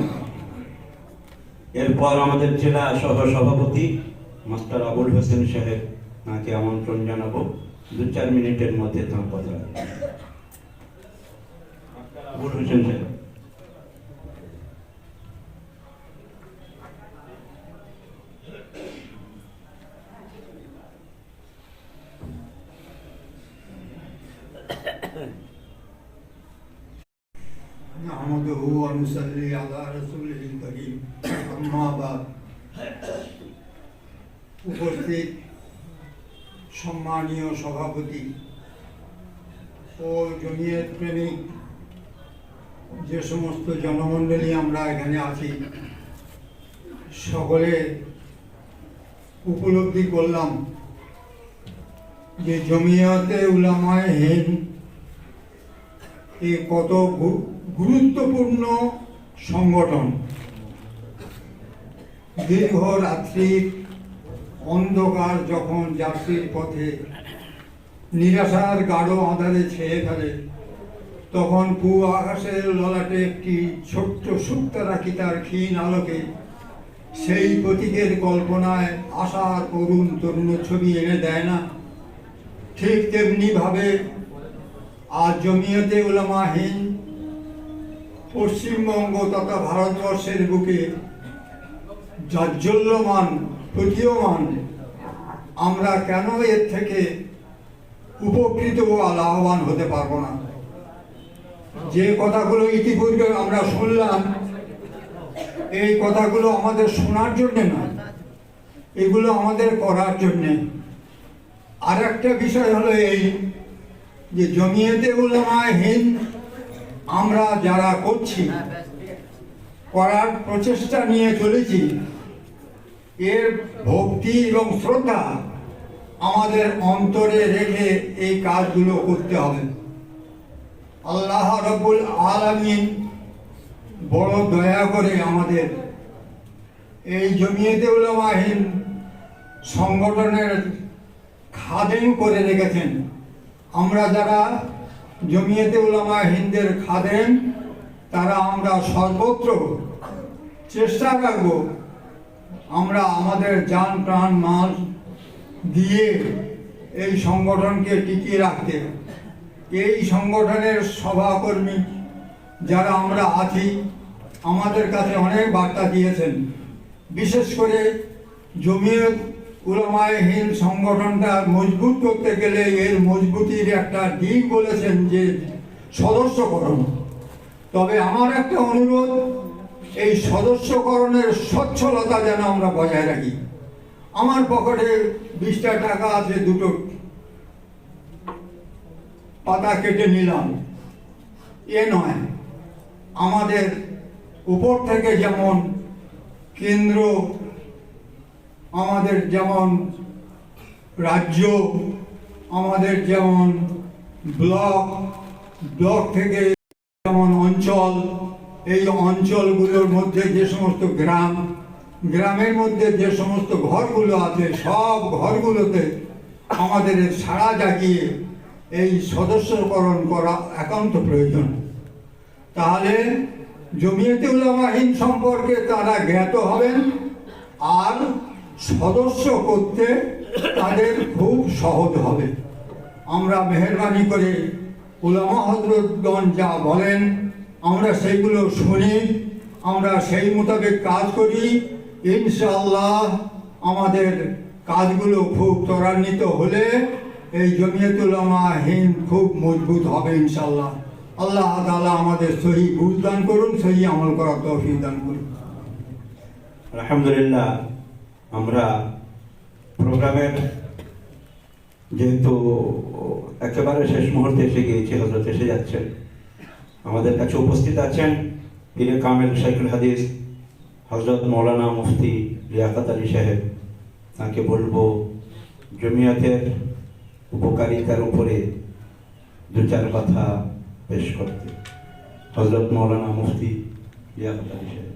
এরপর আমাদের জেলা সহ সভাপতি মাস্টার আবুল হোসেন সাহেব, তাকে আমন্ত্রণ জানাবো 2-4 মিনিটের মধ্যে তাঁর কথা রাখবেন। আবুল হোসেন সাহেব। নুসাল্লি আলা রাসূলিল কারীম আম্মা বাদ। উপস্থিত সম্মানীয় সভাপতি ও জমিয়ত প্রেমিক যে সমস্ত জনমণ্ডলী আমরা এখানে আছি, সকলে উপলব্ধি করলাম যে জমিয়তে উলামায়ে হিন্দ এই কত গুরুত্বপূর্ণ সংগঠন। দীর্ঘ রাত্রির অন্ধকার যখন যাত্রীর পথে নিরাশার গাঢ় আঁধারে ছেয়ে ফেলে, তখন আকাশের ললাটে একটি ছোট্ট শুকতারা তার ক্ষীণ আলোকে সেই প্রতীকের কল্পনায় আশার করুণ তরুণ ছবি এনে দেয় না? ঠিক তেমনিভাবে আজ জমিয়তে উলামায়ে হিন্দ পশ্চিমবঙ্গ তথা ভারতবর্ষের বুকে জাজ্বল্যমান প্রতীয়মান। আমরা কেন এর থেকে উপকৃত ও লাভবান হতে পারবো না? যে কথাগুলো ইতিপূর্বে আমরা শুনলাম, এই কথাগুলো আমাদের শোনার জন্য নয়, এগুলো আমাদের করার জন্যে। আর একটা বিষয় হলো এই যে জমিয়তে উলামায়ে হিন্দ আমরা যারা করছি, করার প্রচেষ্টা নিয়ে চলেছি, এর ভক্তি এবং শ্রদ্ধা আমাদের অন্তরে রেখে এই কাজগুলো করতে হবে। আল্লাহ রাব্বুল আলামিন বড় দয়া করে আমাদের এই জমিয়তে উলামায়ে হিন্দ সংগঠনের খাদেম করে রেখেছেন। আমরা যারা জমিয়তে উলামায়ে হিন্দের খাদেম, তারা আমরা সর্বত্র চেষ্টা করব আমরা আমাদের জান প্রাণ মাল দিয়ে এই সংগঠনকে টিকিয়ে রাখতে। এই সংগঠনের সভাকর্মী যারা আমরা আছি, আমাদের কাছে অনেক বার্তা দিয়েছেন। বিশেষ করে জমিয়ত উলামায়ে হিন্দ সংগঠনটা মজবুত করতে গেলে এর মজবুতির একটা দিক বলেছেন যে সদস্যকরণ। তবে আমার একটা অনুরোধ, এই সদস্যকরণের স্বচ্ছলতা যেন আমরা বজায় রাখি। আমার পকেটে 20টা টাকা আছে, দুটো পাতা কেটে নিলাম, এ নয়। আমাদের উপর থেকে যেমন কেন্দ্র, আমাদের যেমন রাজ্য, আমাদের যেমন ব্লক থেকে যেমন অঞ্চল, এই অঞ্চলগুলোর মধ্যে যে সমস্ত গ্রামের মধ্যে যে সমস্ত ঘরগুলো আছে, সব ঘরগুলোতে আমাদের সাড়া জাগিয়ে এই সদস্যকরণ করা একান্ত প্রয়োজন। তাহলে জমিয়তে উলামায়ে হিন্দ সম্পর্কে তারা জ্ঞাত হবেন, আর সদস্য করতে তাদের খুব সহজ হবে। আমরা মেহেরবানি করে উলামা হযরতগণ যা বলেন আমরা সেইগুলো শুনি, আমরা সেই মোতাবেক কাজ করি। ইনশাআল্লাহ আমাদের কাজগুলো খুব ত্বরান্বিত হলে এই জমিয়তে উলামায়ে হিন্দ খুব মজবুত হবে ইনশাআল্লাহ। আল্লাহ তাআলা আমাদের সহি বুঝ দান করুন, সহি আমল করার তৌফিক দান করুন। আলহামদুলিল্লাহ, আমরা প্রোগ্রামের যেহেতু একেবারে শেষ মুহূর্তে এসে গিয়েছি, হযরত এসে যাচ্ছেন, আমাদের কাছে উপস্থিত আছেন পীরে কামেল শাইখুল হাদিস হযরত মৌলানা মুফতি লিয়াকত আলী সাহেব। তাকে বলবো জমিয়তের উপকারিতার উপরে 2-4 কথা পেশ করতে। হযরত মৌলানা মুফতি লিয়াকত আলী সাহেব।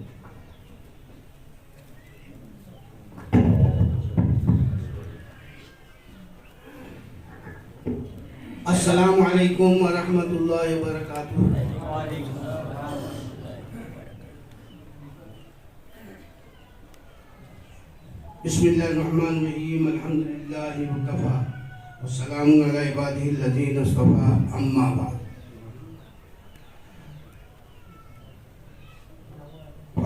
अस्सलामु अलैकुम व रहमतुल्लाहि व बरकातुहू। बिस्मिल्लाहिर्रहमानिर्रहीम, अल्हम्दुलिल्लाहि व कफ़ा व सलामुन अला इबादिहिल्लज़ीना इस्तफ़ा, अम्मा बाद।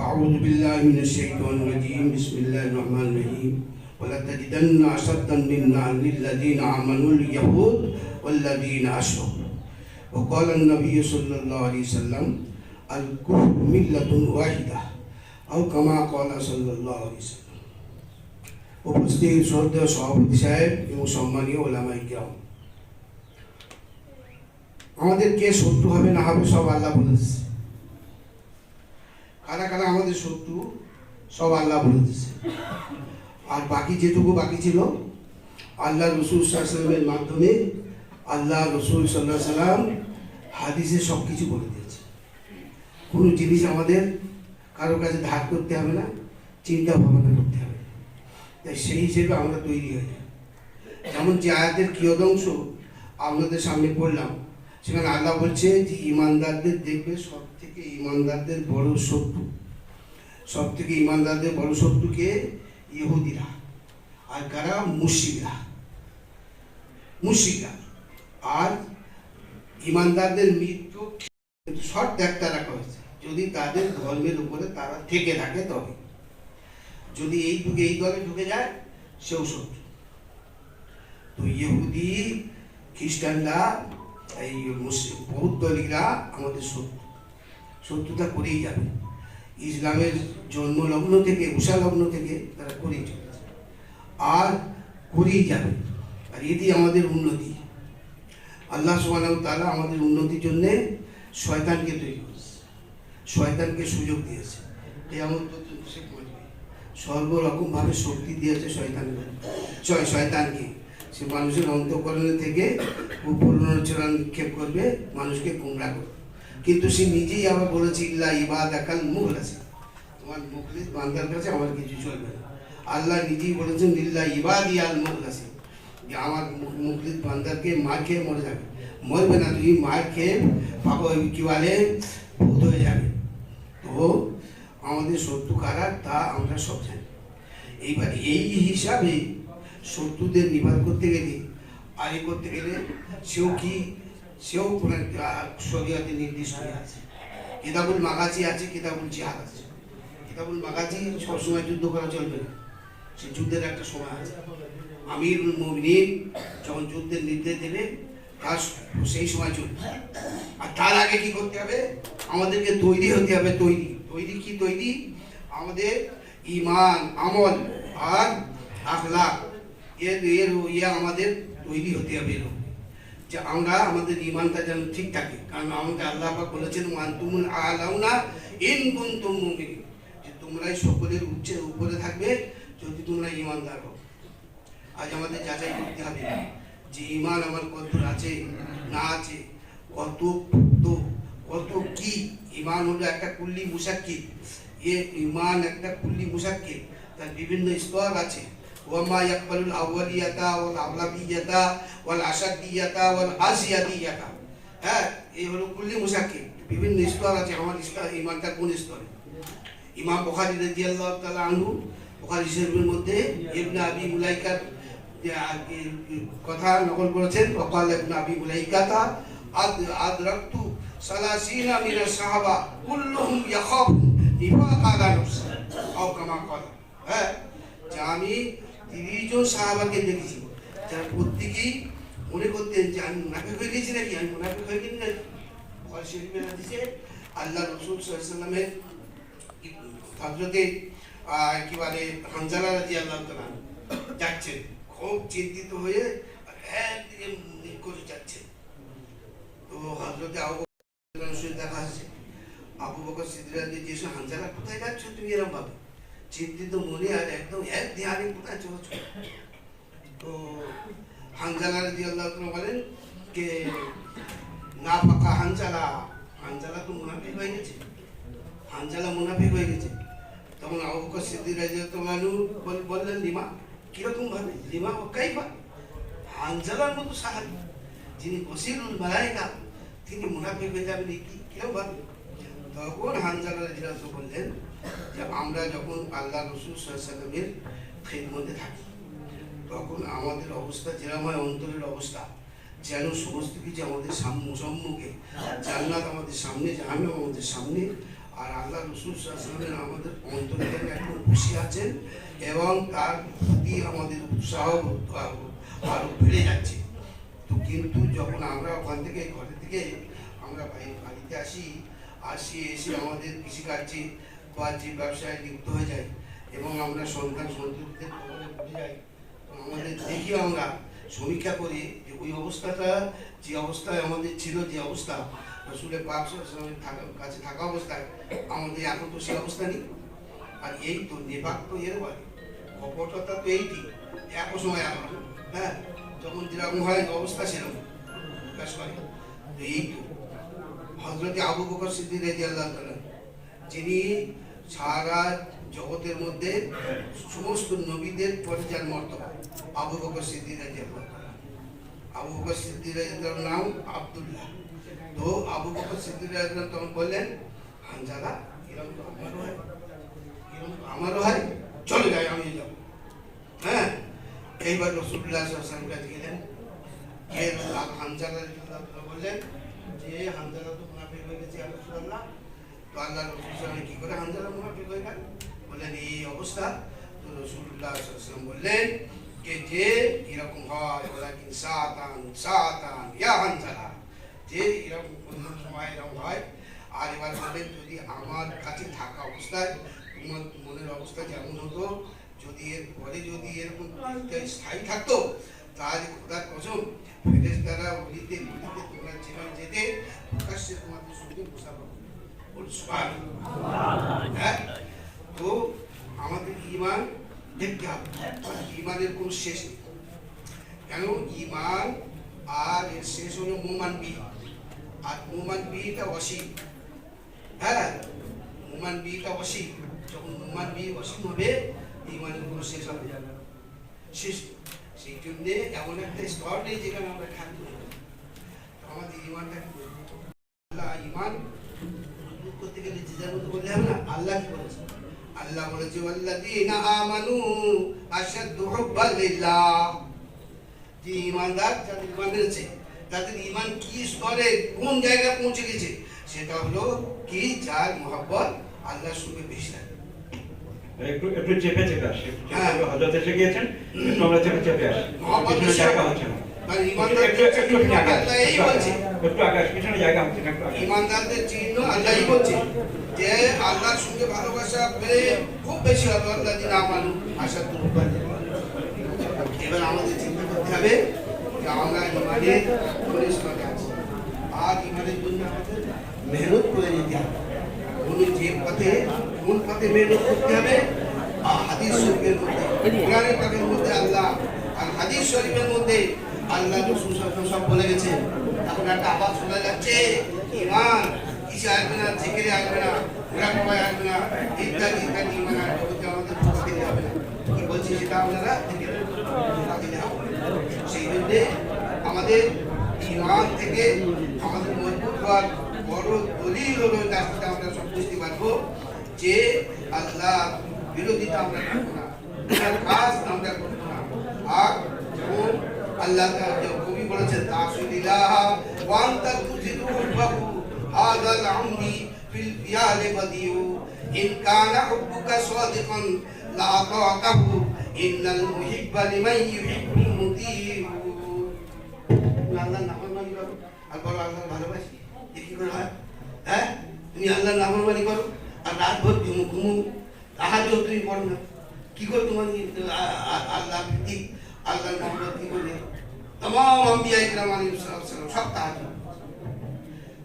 अऊज़ु बिल्लाहि मिनश शैतानिर रजीम, बिस्मिल्लाहिर्रहमानिर्रहीम। वलतजिदन्ना अशद्दन मिन्नास लिल्लज़ीना आमनुल यहूद वल्लज़ीना अशरकू। वक़ाल अन्नबी सल्लल्लाहु अलैहि वसल्लम, আল কুফরু মিল্লাতুন ওয়াহিদা আও কামা ক্বালা সাল্লাল্লাহু আলাইহি ওয়াসাল্লাম। উপস্থিত শ্রদ্ধেয় সভাপতি সাহেব এবং সম্মানীয় ওলামায়ে কিরাম, আমাদের কে শত্রু হবে না হবে সব আল্লাহ বলে দিচ্ছে। কারা কারা আমাদের শত্রু সব আল্লাহ বলে দিচ্ছে। আর বাকি যেটুকু বাকি ছিল আল্লাহ রসুল সাল্লাল্লাহু আলাইহি ওয়াসাল্লামের মাধ্যমে আল্লাহ রসুল সাল্লাল্লাহু আলাইহি ওয়াসাল্লাম হাদিসে সব কিছু বলে দিয়েছে। কোনো জিনিস আমাদের কারোর কাছে ধার করতে হবে না, চিন্তা ভাবনা করতে হবে না। তাই সেই হিসেবে আমরা তৈরি হয়ে যাই। যেমন যে আয়াতের কিয়দংশ আপনাদের সামনে পড়লাম, সেখানে আল্লাহ বলছে যে ইমানদারদের দেখবে সব থেকে ইমানদারদের বড় শত্রু, সব থেকে ইমানদারদের বড় শত্রুকে ইহুদিরা, আর কারা মুশরিকরা। আর ইমানদারদের মৃত্যু কিন্তু শর্ত একটা রাখা হয়েছে, যদি তাদের ধর্মের উপরে তারা থেকে থাকে তবে। যদি এই যুগে এই দলে ঢুকে যায় সেও শত্রু। তো ইহুদি খ্রিস্টানরা এই মুসলিম বৌদ্ধলীরা আমাদের শত্রুতা করেই যাবে। ইসলামের জন্মলগ্ন থেকে উষালগ্ন থেকে তারা করেই চলেছে আর করেই যাবে। আর এটি আমাদের উন্নতি। আল্লাহ সুবহানাহু ওয়া তাআলা আমাদের উন্নতির জন্য শয়তানকে তৈরি করেছে, শয়তানকে সুযোগ দিয়েছে। কিয়ামত পর্যন্ত সে করবে, সর্বরকমভাবে শক্তি দিয়েছে শয়তানকে। সে মানুষের অন্তঃকরণে থেকে কুপ্ররোচনা নিক্ষেপ করবে, মানুষকে গুমরাহ করবে। কিন্তু সে নিজেই আবার বলেছে ইল্লা ইবাদাকাল মুখলাসিন, তোমার মুখলিস বান্দার কাছে আমার কিছু চলবে না। আল্লাহ নিজেই বলেছেন ইল্লা ইবাদিয়াল মুখলাসিন, যে আমার মুখলিস বান্দারকে মার খেয়ে মরে যাবে। মরবে না, তুই মার খেয়ে পাবো কি বলে ভূত হয়ে যাবে। তো আমাদের শত্রু কারা তা আমরা সব জানি। এইবার এই হিসাবে শত্রুদের নিবারণ করতে গেলে আর করতে গেলে সেও শরীয়তে নির্দিষ্ট আছে। কিতাবুল মাগাজি আছে, কিতাবুল জিহাদ আছে। কিতাবুল মাগাজি সবসময় যুদ্ধ করা চলবে না, সে যুদ্ধের একটা সময় আছে। আমিরুল মুমিনিন যখন যুদ্ধের নির্দেশ দেবে তার সেই সময় চলবে। আর তার আগে কি করতে হবে? আমাদেরকে তৈরি হতে হবে। তৈরি আমাদের ঈমান, আমল আর আখলাক আমাদের তৈরি হতে হবে। যে আমরা আমাদের ঈমানটা যেন ঠিক থাকে। কারণ আমাদের আল্লাহ পাক বলেছেন ওয়ান্তুমুল আলাউনা ইন কুনতুম মুমিনিন, যে তোমরাই সকলের উপরে থাকবে যদি তোমরা ঈমানদার হও। আজ আমাদের যাচাই করতে হবে যে ঈমান আমার কতদূর আছে না আছে, কত কি। ঈমান হলো একটা কুল্লি মুশাক্কিল। ঈমান একটা কুল্লি মুশাক্কিল, তার বিভিন্ন স্তর আছে। ওয়ামা ইয়াকবালুল আউয়ালিয়াতা ওয়াল আওলাবিয়াতা ওয়াল আশাদিয়াতা ওয়াল আসিয়াদিয়াতা। হ্যাঁ, এই হলো কুল্লি মুশাক্কিল, বিভিন্ন স্তর আছে। আমার ঈমানটা কোন স্তরে? ইমাম বুখারী রাদিয়াল্লাহু তাআলা আনহু বুখারী শরীফের মধ্যে ইবনে আবি মুলাইকার কথা নকল করেছেন। ওয়াকাল ইবনে আবি মুলাইকাতা আদরাকতু সালাসিনা মিনাস সাহাবা কুল্লুহুম ইয়াখাফু নিফাকা আলা নাফসি আও কামা ক্বালা। হ্যাঁ, যে আমি 30 জন সাহাবাকে দেখেছি যারা প্রত্যেকেই মনে করতেন যে আমি মুনাফিক হয়ে গেছি নাকি, আমি মুনাফিক হয়ে গেছি নাকি। বুখারী শরীফের হাদিসে আল্লাহ রাসূল সাল্লাল্লাহু আলাইহি ওয়াসাল্লামের হযরতে কি বলে হানজালা রাদিয়াল্লাহু তাআলা যাচ্ছেন, খুব চিন্তিত হয়ে একদিকে করে যাচ্ছেন। তো হযরতে আবু বকর সিদ্দিক দেখা আছে। আবু বকর সিদ্দিক রাদিয়াল্লাহু তাআলা, হানজালা কোথায় যাচ্ছ তুমি এরকম ভাবে? চিন্তিত মনে আর একদম এক ধ্যানে কোথায় চলছ? তো হানজালা রাদিয়াল্লাহু তাআলা বলেন যে না পাকা হানজালা তো মুনাফিক হয়ে গেছে, হানজালা মুনাফিক হয়ে গেছে। তখন আবু বকর সিদ্দিক রাদিয়াল্লাহু তাআলা বললেন লিমা, কিরকম ভাবে? লিমা ও কাইফা? হানজালার মতো সাহাবী যিনি বশীরুল মালায়েকা, তিনি মুনাফিক হয়ে যাবেন কিরকম ভাবে? তখন হানজালা রাদিয়াল্লাহু তাআলা বললেন যে আমরা যখন আল্লাহ রাসূল সাল্লাল্লাহু আলাইহি ওয়াসাল্লামের খিদমতে থাকি তখন আমাদের অবস্থা যেরকম হয়, অন্তরের অবস্থা যেন সমস্ত কিছু আমাদের সম্মুখে, জান্নাত আমাদের সামনে, জাহান্নাম আমাদের সামনে, আর আল্লাহ রাসূল সাল্লাল্লাহু আলাইহি ওয়াসাল্লাম আমাদের অন্তরে একদম খুশি আছেন এবং তার প্রতি আমাদের উৎসাহ আরো বেড়ে যাচ্ছে। তো কিন্তু যখন আমরা ওখান থেকে ঘরে থেকে আমরা বাড়িতে আসি, এসে আমাদের কৃষিকার্যে বা যে ব্যবসায় লিপ্ত হয়ে যায় এবং আমরা সন্তান সন্ততিদের খবরে ভুলে যাই, তো আমাদের দেখি আমরা সমীক্ষা করি যে ওই অবস্থাটা যে অবস্থায় আমাদের ছিল, যে অবস্থা রসুলের পাক কাছে থাকা অবস্থায় আমাদের এখন তো সে অবস্থা নেই। আর এই তো নেপাক তো এর বলে, কপটতা তো এইটি এক সময় আমার, হ্যাঁ, যখন যেরকম হয় অবস্থা সেরকম প্রকাশ করে। তো এই তো হযরত আবু বকর সিদ্দিক রাদিয়াল্লাহু তাআলা, যিনি সারা জগতের মধ্যে সমস্ত নবীদের পরে যার মর্তবা, আবু বকর সিদ্দিক রাদিয়াল্লাহু তাআলা। আবু বকর সিদ্দিক রাদিয়াল্লাহু তাআলার নাম আব্দুল্লাহ। তো আবু বকর সিদ্দিক রাদিয়াল্লাহু তখন বললেন, হানজালা এরকম তো আমারও হয়, এরকম তো আমারও হয়, চলে যাই আমি যাব। হ্যাঁ, এইবার রাসূলুল্লাহ সাল্লাল্লাহু আলাইহি ওয়াসাল্লাম কাছে গেলেন, এর হানজালা রাদিয়াল্লাহু তাআলা বললেন যে হানজালা তো মুনাফিক হয়ে গেছে ইয়া রাসূলুল্লাহ। তো আল্লাহ রাসূল সাল্লাল্লাহু আলাইহি ওয়াসাল্লাম কি করে হানজালা মুনাফিক হয়ে গেল? বললেন এই অবস্থা। তো রাসূলুল্লাহ সাল্লাল্লাহু আলাইহি ওয়াসাল্লাম বললেন যে এরকম হয়, ওয়ালাকিন সাতান সাতান ইয়া হানজালা, যে এরকম কোন সময় এরকম হয়। আর এবার বললেন যদি আমার কাছে থাকা অবস্থায় তোমার মনের অবস্থা যেমন হতো, যদি এর পরে যদি এরকম স্থায়ী থাকতো, তাহলে খোদার কসম ফেরেশতারা বলিতে তোমরা যেখানে যেতে প্রকাশ্যে তোমাদের সঙ্গে মুসাফা করবে। বল সুবহানাল্লাহ। হ্যাঁ, তো আমাদের ঈমান দেখতে হবে, ঈমানের কোনো শেষ নেই। কেন ঈমান আর এর শেষ হলো মুমান বি, আর মুমান বিটা অসীম। হ্যাঁ, মুমান বিটা অসীম। যখন মুমান বি অসীম হবে, ঈমানের কোনো শেষ হবে না, শেষ। সেই জন্য এমন একটা স্তর নেই যেখানে আমরা খাদ্য আমাদের ঈমানটা আল্লাহ ঈমান করতে গেলে যে যার মতো বললে হবে না। আল্লাহ কি বলেছে? আল্লাহ বলেছে ওয়াল্লাযীনা আমানু আশাদ্দু হুব্বান লিল্লাহ, যে ঈমানদার যাদের ঈমান রয়েছে তাদের ঈমান কি স্তরে কোন জায়গায় পৌঁছে গেছে, সেটা হলো কি যার মহব্বত আল্লাহর সঙ্গে বেশি লাগে। একটু একটু চেপে চেপে আসি, হযরত এসে গিয়েছেন, একটু আমরা চেপে চেপে আসি, পিছনে জায়গা হচ্ছে না। পিছনে জায়গা হচ্ছে না। ঈমানদারদের চিহ্ন আল্লাহই বলছে যে আল্লাহর সঙ্গে ভালোবাসা প্রেম খুব বেশি হবে। আল্লাযীনা আমানু আশাদ্দু হুব্বান লিল্লাহ। এবার আমাদের চিন্তা করতে হবে যে আমরা ঈমানের কোন স্তরে আছি, আর ঈমানের জন্য আমাদের মেহনত করে যেতে হবে। যে পথে কোন পথে মেহনত করতে হবে, হাদিস শরীফের মধ্যে, কোরআনের পাকের মধ্যে আল্লাহ আর হাদিস শরীফের মধ্যে আল্লাহ রাসূল সব বলে গেছেন। এখন একটা আওয়াজ শোনা যাচ্ছে, ঈমান কিসে আসবে না, জিকিরে আসবে না, ঘোরা কমায় আসবে না, ইত্যাদি ইত্যাদি। ঈমান আর জগতে আমাদের ঢোকা দিতে হবে না। কি বলছি সেটা আপনারা ঢোকা দিতে হবে। সেই জন্যে আমাদের ঈমান থেকে আমাদের মজবুত হওয়ার বড় দলিল হলো, যার সাথে আমরা সব বুঝতে পারবো যে আল্লাহ বিরোধিতা আমরা করবো না, কাজ আমরা করবো না। আর যেমন আল্লাহ কবি বলেছেন তাসুলিল্লাহ ওয়া আনতা তুজিদু হুব্বাহু হাযাল আমরি ফিল ফিয়ালি বাদিউ ইন কানা হুব্বুকা সাদিকান লা আতাতাহু ইন্নাল মুহিব্বা লিমান ইউহিব্বুল মুতিউ। আল্লাহর নাফরমানি করো আর বলো আল্লাহর ভালোবাসি, এ কি করে হয়? হ্যাঁ, তুমি আল্লাহর নাফরমানি করো আর রাত ভর ঘুমো, তাহাজ্জুদ তুমি পড়ো না, কি করে তোমার আল্লাহ প্রীতি আল্লাহর মহব্বত কি করে? तमाम अंबिया इकराम अलैহিসসালাম সব তাহাজ্জুদ,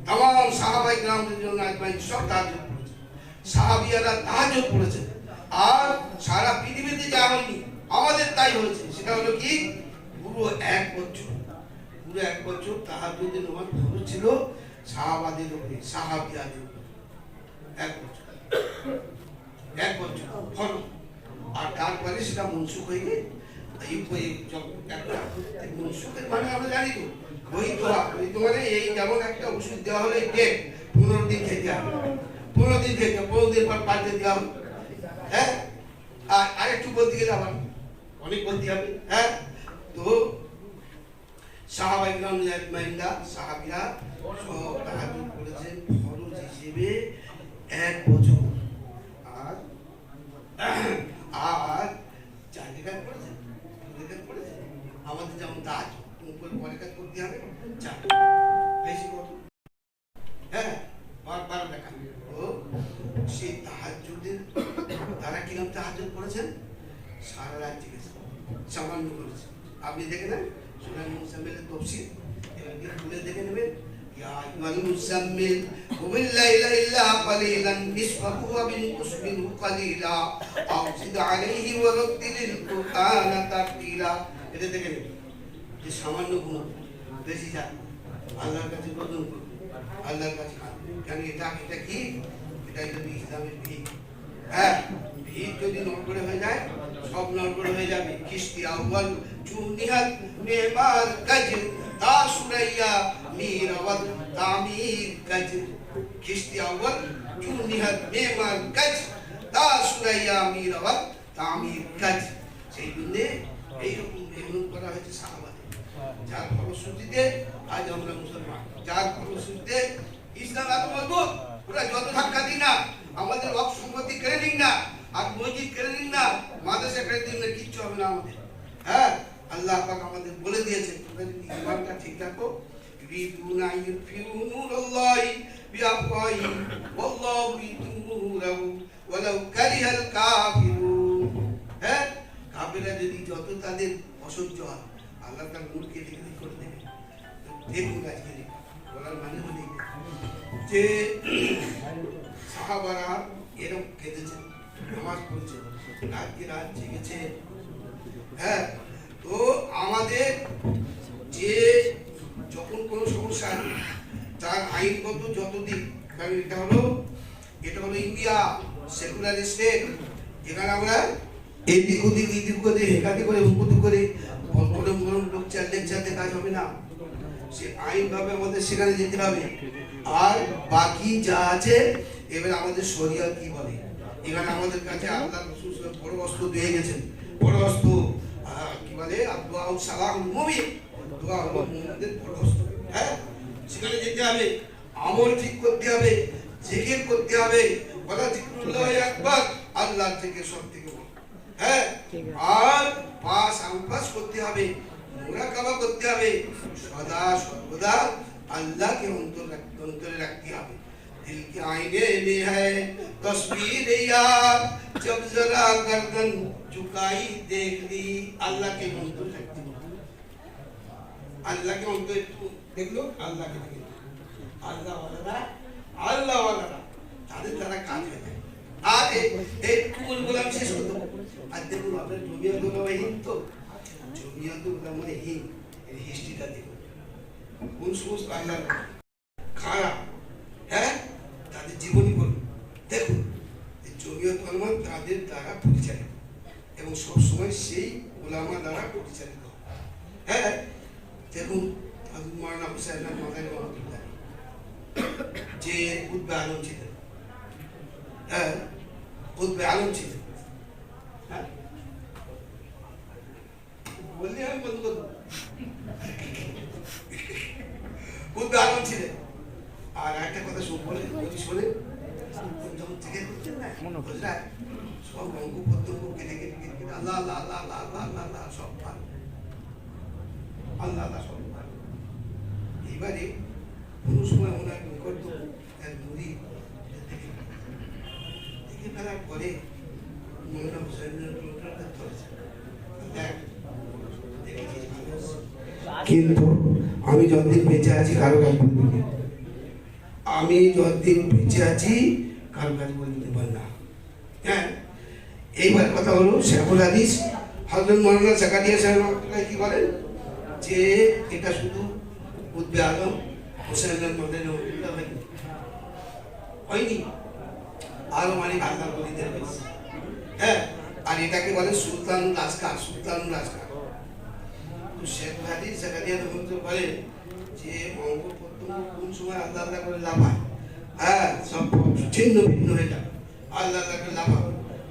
तमाम সাহাবা ইকরামদের জন্য আজমাইন সব তাহাজ্জুদ পড়েছে, সাহাবিয়ারা তাহাজ্জুদ পড়েছে। আর সারা পৃথিবীতে যা হয়নি আমাদের তাই হয়েছে, সেটা হলো কি পুরো এক বছর তাহাজ্জুদের নামাজ ফরজ ছিল সাহাবাদের উপরে, সাহাবিয়াদের উপরে। এক বছর ফরজ। আর তারপরে সেটা মনসুখ হয়ে গিয়ে মনসুখের মানে আমরা জানি তো বৈধ মানে এই যেমন একটা ওষুধ দেওয়া হলে ডেট 15 দিন খেতে হবে, 15 দিন খেতে 15 দিন পর পাল্টে দেওয়া হবে। হ্যাঁ, আর একটু বলতে গেলে আবার অনেক বলতে হবে। হ্যাঁ, তো সাহাবা ইকরাম আজমাইনরা সাহাবীরা সব তাহাজ্জুদ করেছেন ফরজ হিসেবে 1 বছর। আর জায়গা করেছেন আমাদের যেমন দাজ পরে কাজ করতে হবে, বেশি করো। হ্যাঁ, 12 টাকা তাহাজ্জুদের তারা কিরম তাহাজ্জুদ করেছেন, সারা রাত জেগেছে, সামান্য করেছে। আপনি দেখে নেন সূরা মুজাম্মিলের তাফসীর, এবার দিয়ে খুলে দেখে নেবেন। ইয়া আইয়ুহাল মুজাম্মিল কুমিল লাইলা ইল্লা কালিলান নিসফাহু ওয়া বিনকুস মিনহু কালিলা আও জিদ আলাইহি ওয়া রাত্তিলিল কুরআনা তারতিলা। এটা দেখে নেবেন যে সামান্য গুণ বেশি যায়, আল্লাহর কাছে বদন করুন, আল্লাহর কাছে কেন এটা কি, এটাই যদি ইসলামের ভিত। হ্যাঁ, ভিত যদি নড়বড়ে হয়ে যায় সব নড়বড়ে হয়ে যাবে। খিস্তি আউয়াল চুনিহাত মেমার কাজ তা সুরাইয়া মিরাওয়াত তামির কাজ। খিস্তি আউয়াল চুনিহাত মেমার কাজ তা সুরাইয়া মিরাওয়াত তামির কাজ। সেই জন্য এইরকম মেহনত করা হয়েছে সাহাবাদের, যার ফলশ্রুতিতে আজ আমরা মুসলমান, যার ফলশ্রুতিতে ইসলাম এত মজবুত। ওরা যত ধাক্কা দিন না, আমাদের ওয়াক্ফ সম্পত্তি কেড়ে নিন না, আর মসজিদ কেড়ে নিন না, মাদ্রাসা কেড়ে দিন না, কিচ্ছু হবে না আমাদের। হ্যাঁ, আল্লাহ পাক আমাদের বলে দিয়েছে তোমরা যদি ঈমানটা ঠিক রাখো, ইউরিদুনা ইউতফিউ নূরাল্লাহি বিআফওয়াহিহিম ওয়াল্লাহু ইউতিম্মু নূরাহু ওয়ালাউ কারিহাল কাফিরুন। হ্যাঁ, কাফেররা যদি যত তাদের অসহ্য হয়, আল্লাহ তার নূরকে দেখে করে দেবে। দেখুন আজকে বলার মানে হলো যে সাহাবারা এরকম কেঁদেছে, নামাজ পড়ছে, রাতকে রাত জেগেছে। হ্যাঁ, তো আমাদের যে যখন কোনো সমস্যা তার আইনগত যত দিক, কারণ এটা হলো ইন্ডিয়া সেকুলার স্টেট, এখানে আমরা এদিক ওদিক হেকাতি করে হুকুতি করে গরম গরম লেকচারতে কাজ হবে না। সে আইনভাবে আমাদের সেখানে যেতে হবে। আর বাকি যা আছে এবার আমাদের শরিয়ত কি বলে, এখানে আমাদের কাছে আল্লাহ রাসূল বড় অস্ত্র দিয়ে গেছেন, বড় অস্ত্র কি বলে দোয়া সালাহুল মুমিন, দোয়া হলো মুমিনদের বড় অস্ত্র। হ্যাঁ, সেখানে যেতে হবে, আমল ঠিক করতে হবে, জিকির করতে হবে, বলা জিকরুল্লাহ আকবার, আল্লাহ থেকে সব থেকে বড়। হ্যাঁ, আর পাস আনপাস করতে হবে, মুরাকাবা করতে হবে, সদা সর্বদা अल्लाह के अंतरे रखती है। दिल के आईने में है तस्वीर यार, जब जरा गर्दन झुकाई देख ली, अल्लाह के अंतरे रखती है। अल्लाह के अंतरे देख लो, अल्लाह के देख लो, अल्लाह वाला তাদের দ্বারা কাজ হয়ে যায়। আর এই কুল গোলাম শেষ হতো। আর দেখুন আপনার জমিয়ত উলামায়ে তো জমিয়ত উলামায়ে এর হিস্ট্রিটা দেখুন, কোন সমস্ত আল্লাহ খারাপ, হ্যাঁ, তাদের জীবনী বলুন, দেখুন জমিয়ত উলামা তাদের দ্বারা পরিচালিত এবং সবসময় সেই ওলামা দ্বারা পরিচালিত। হ্যাঁ, দেখুন মাওলানা হুসাইন মাদানী রহমাতুল্লাহ যে কুতবে আলম ছিলেন, হ্যাঁ, কুতবে আলম ছিলেন। হ্যাঁ, বললে আমি বন্ধ করবো। কুতবে আলম ছিলেন। আর একটা কথা বলে শোনে, যখন থেকে করতেন না বুঝলেন, সব অঙ্গ প্রত্যঙ্গ কেটে কেটে কেটে আল্লাহ আল্লাহ আল্লাহ আল্লাহ আল্লাহ আল্লাহ আল্লাহ সব পান, আল্লাহ আল্লাহ সব পান। এবারে কোনো সময় ওনার নিকট এক মুড়ি দেখে ফেলার পরে মৌলানা হুসাইনের কিন্তু আমি যতদিন বেঁচে আছি কারো কাজ বলবি না, আমি যতদিন বেঁচে আছি কারো কাজ বলবি না। হ্যাঁ, এইবার কথা হলো শেখুল হাদিস হযরত মাওলানা জাকারিয়া সাহেব কি বলেন যে এটা শুধু কুতবে আলম হুসাইন মাদানী হয়নি, আরো অনেক আল্লাহর ওলিদের হয়েছে। হ্যাঁ, আর এটাকে বলে সুলতানুল আসকার, সুলতানুল আসকার। তো শেখুল হাদিস জাকারিয়া রহমাতুল্লাহ বলেন যে অঙ্গ প্রত্যঙ্গ কোন সময় আল্লাহ আল্লাহ করে লাফায়, হ্যাঁ, সব ছিন্ন ভিন্ন হয়ে যাবে, আল্লাহ আল্লাহ করে লাফায়।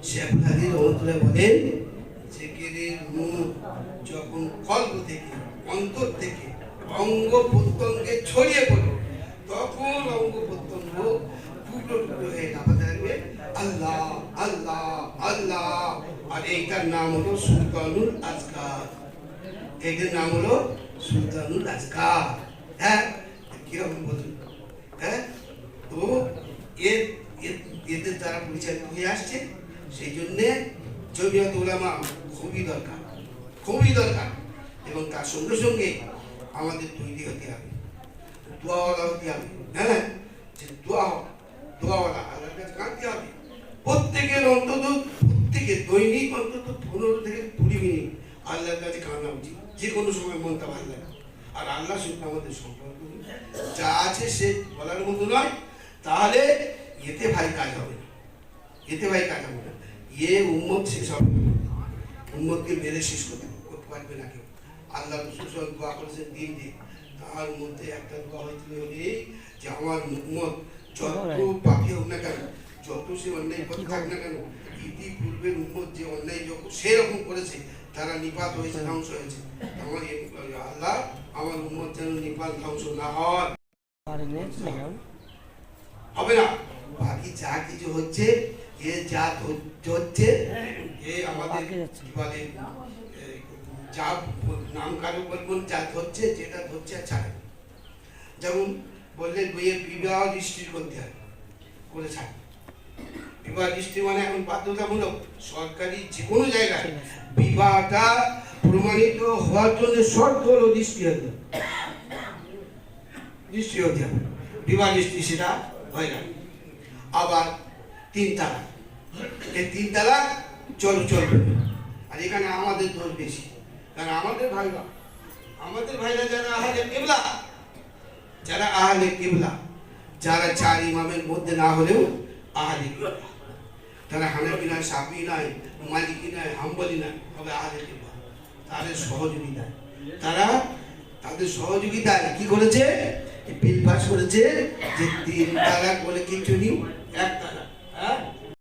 শেখুল হাদিস রহমাতুল্লাহ বলেন জিকিরের নূর যখন কল্প থেকে, অন্তর থেকে অঙ্গ প্রত্যঙ্গে ছড়িয়ে পড়ে, তখন অঙ্গ প্রত্যঙ্গ টুকরো টুকরো হয়ে লাফাতে লাগবে আল্লাহ আল্লাহ আল্লাহ। আর এইটার নাম হলো সুলতানুল আজকার, এইটার নাম হলো সুলতানুল আজকার। হ্যাঁ, কিরকম বলুন? হ্যাঁ, তো এর এদের দ্বারা পরিচালিত হয়ে আসছে। সেই জন্যে জমিয়ত উলামা খুবই দরকার, খুবই দরকার। এবং তার সঙ্গে সঙ্গে আমাদের তৈরি হতে হবে, দোয়াওয়ালা হতে হবে। হ্যাঁ, যে দোয়াওয়ালা আল্লাহর কাছে কাঁদতে হবে। প্রত্যেকের দৈনিক অন্তত 15 থেকে 20 মিনিট আল্লাহর কাছে কাঁদা উচিত, যে কোনো সময় মনটা ভালো লাগে। আর আল্লাহ সঙ্গে আমাদের সম্পর্ক যা আছে সে বলার মতো নয়। তাহলে এতে ভাই কাজ হবে না, এতে ভাই কাজ হবে না। উম্মত শেষ হবে না, উম্মতকে মেরে শেষ করতে পারবে না কেউ। আল্লাহ রসূল দোয়া করেছেন দিন দিয়ে, তার মধ্যে একটা দোয়া হয়েছিল এই যে আমার উম্মত যত পাপী হোক না কেন, যত সে অন্যায় পথে থাক না কেন, ইতিপূর্বের উম্মত যে অন্যায় সেরকম করেছে তারা নিপাত হয়েছে, ধ্বংস হয়েছে। আমার আল্লাহ আমার উম্মত যেন নিপাত ধ্বংস না হয়, হবে না। বাকি যা কিছু হচ্ছে এ যা হচ্ছে এ আমাদের কি বলে যা নাম কারো বলবেন যা হচ্ছে, যেটা হচ্ছে ছাড়ে। যেমন বললেন বইয়ে বিবাহ দৃষ্টি করতে হবে, করে ছাড়ে। বিবাহ দৃষ্টি মানে এখন বাধ্যতামূলক সরকারি যে কোনো জায়গায় বিবাহটা প্রমাণিত হওয়ার জন্য শর্ত হলো দৃষ্টি হতে হবে, দৃষ্টি হতে হবে। বিবাহ দৃষ্টি সেটা হয় না। আবার 3 তালাক, এই 3 তালাক চলবে। আর এখানে আমাদের দোষ বেশি, কারণ আমাদের ভাইরা যারা আহলে কিবলা, যারা 4 ইমামের মধ্যে না হলেও আহলে কিবলা, তারা হানাফি নয়, শাফি নয়, মালিকি নয়, হাম্বলি নয়, তবে আহলে কিবলা। তাদের সহযোগিতায় কি করেছে, বিল পাস করেছে যে 3 তালাক বলে কিছু নেই,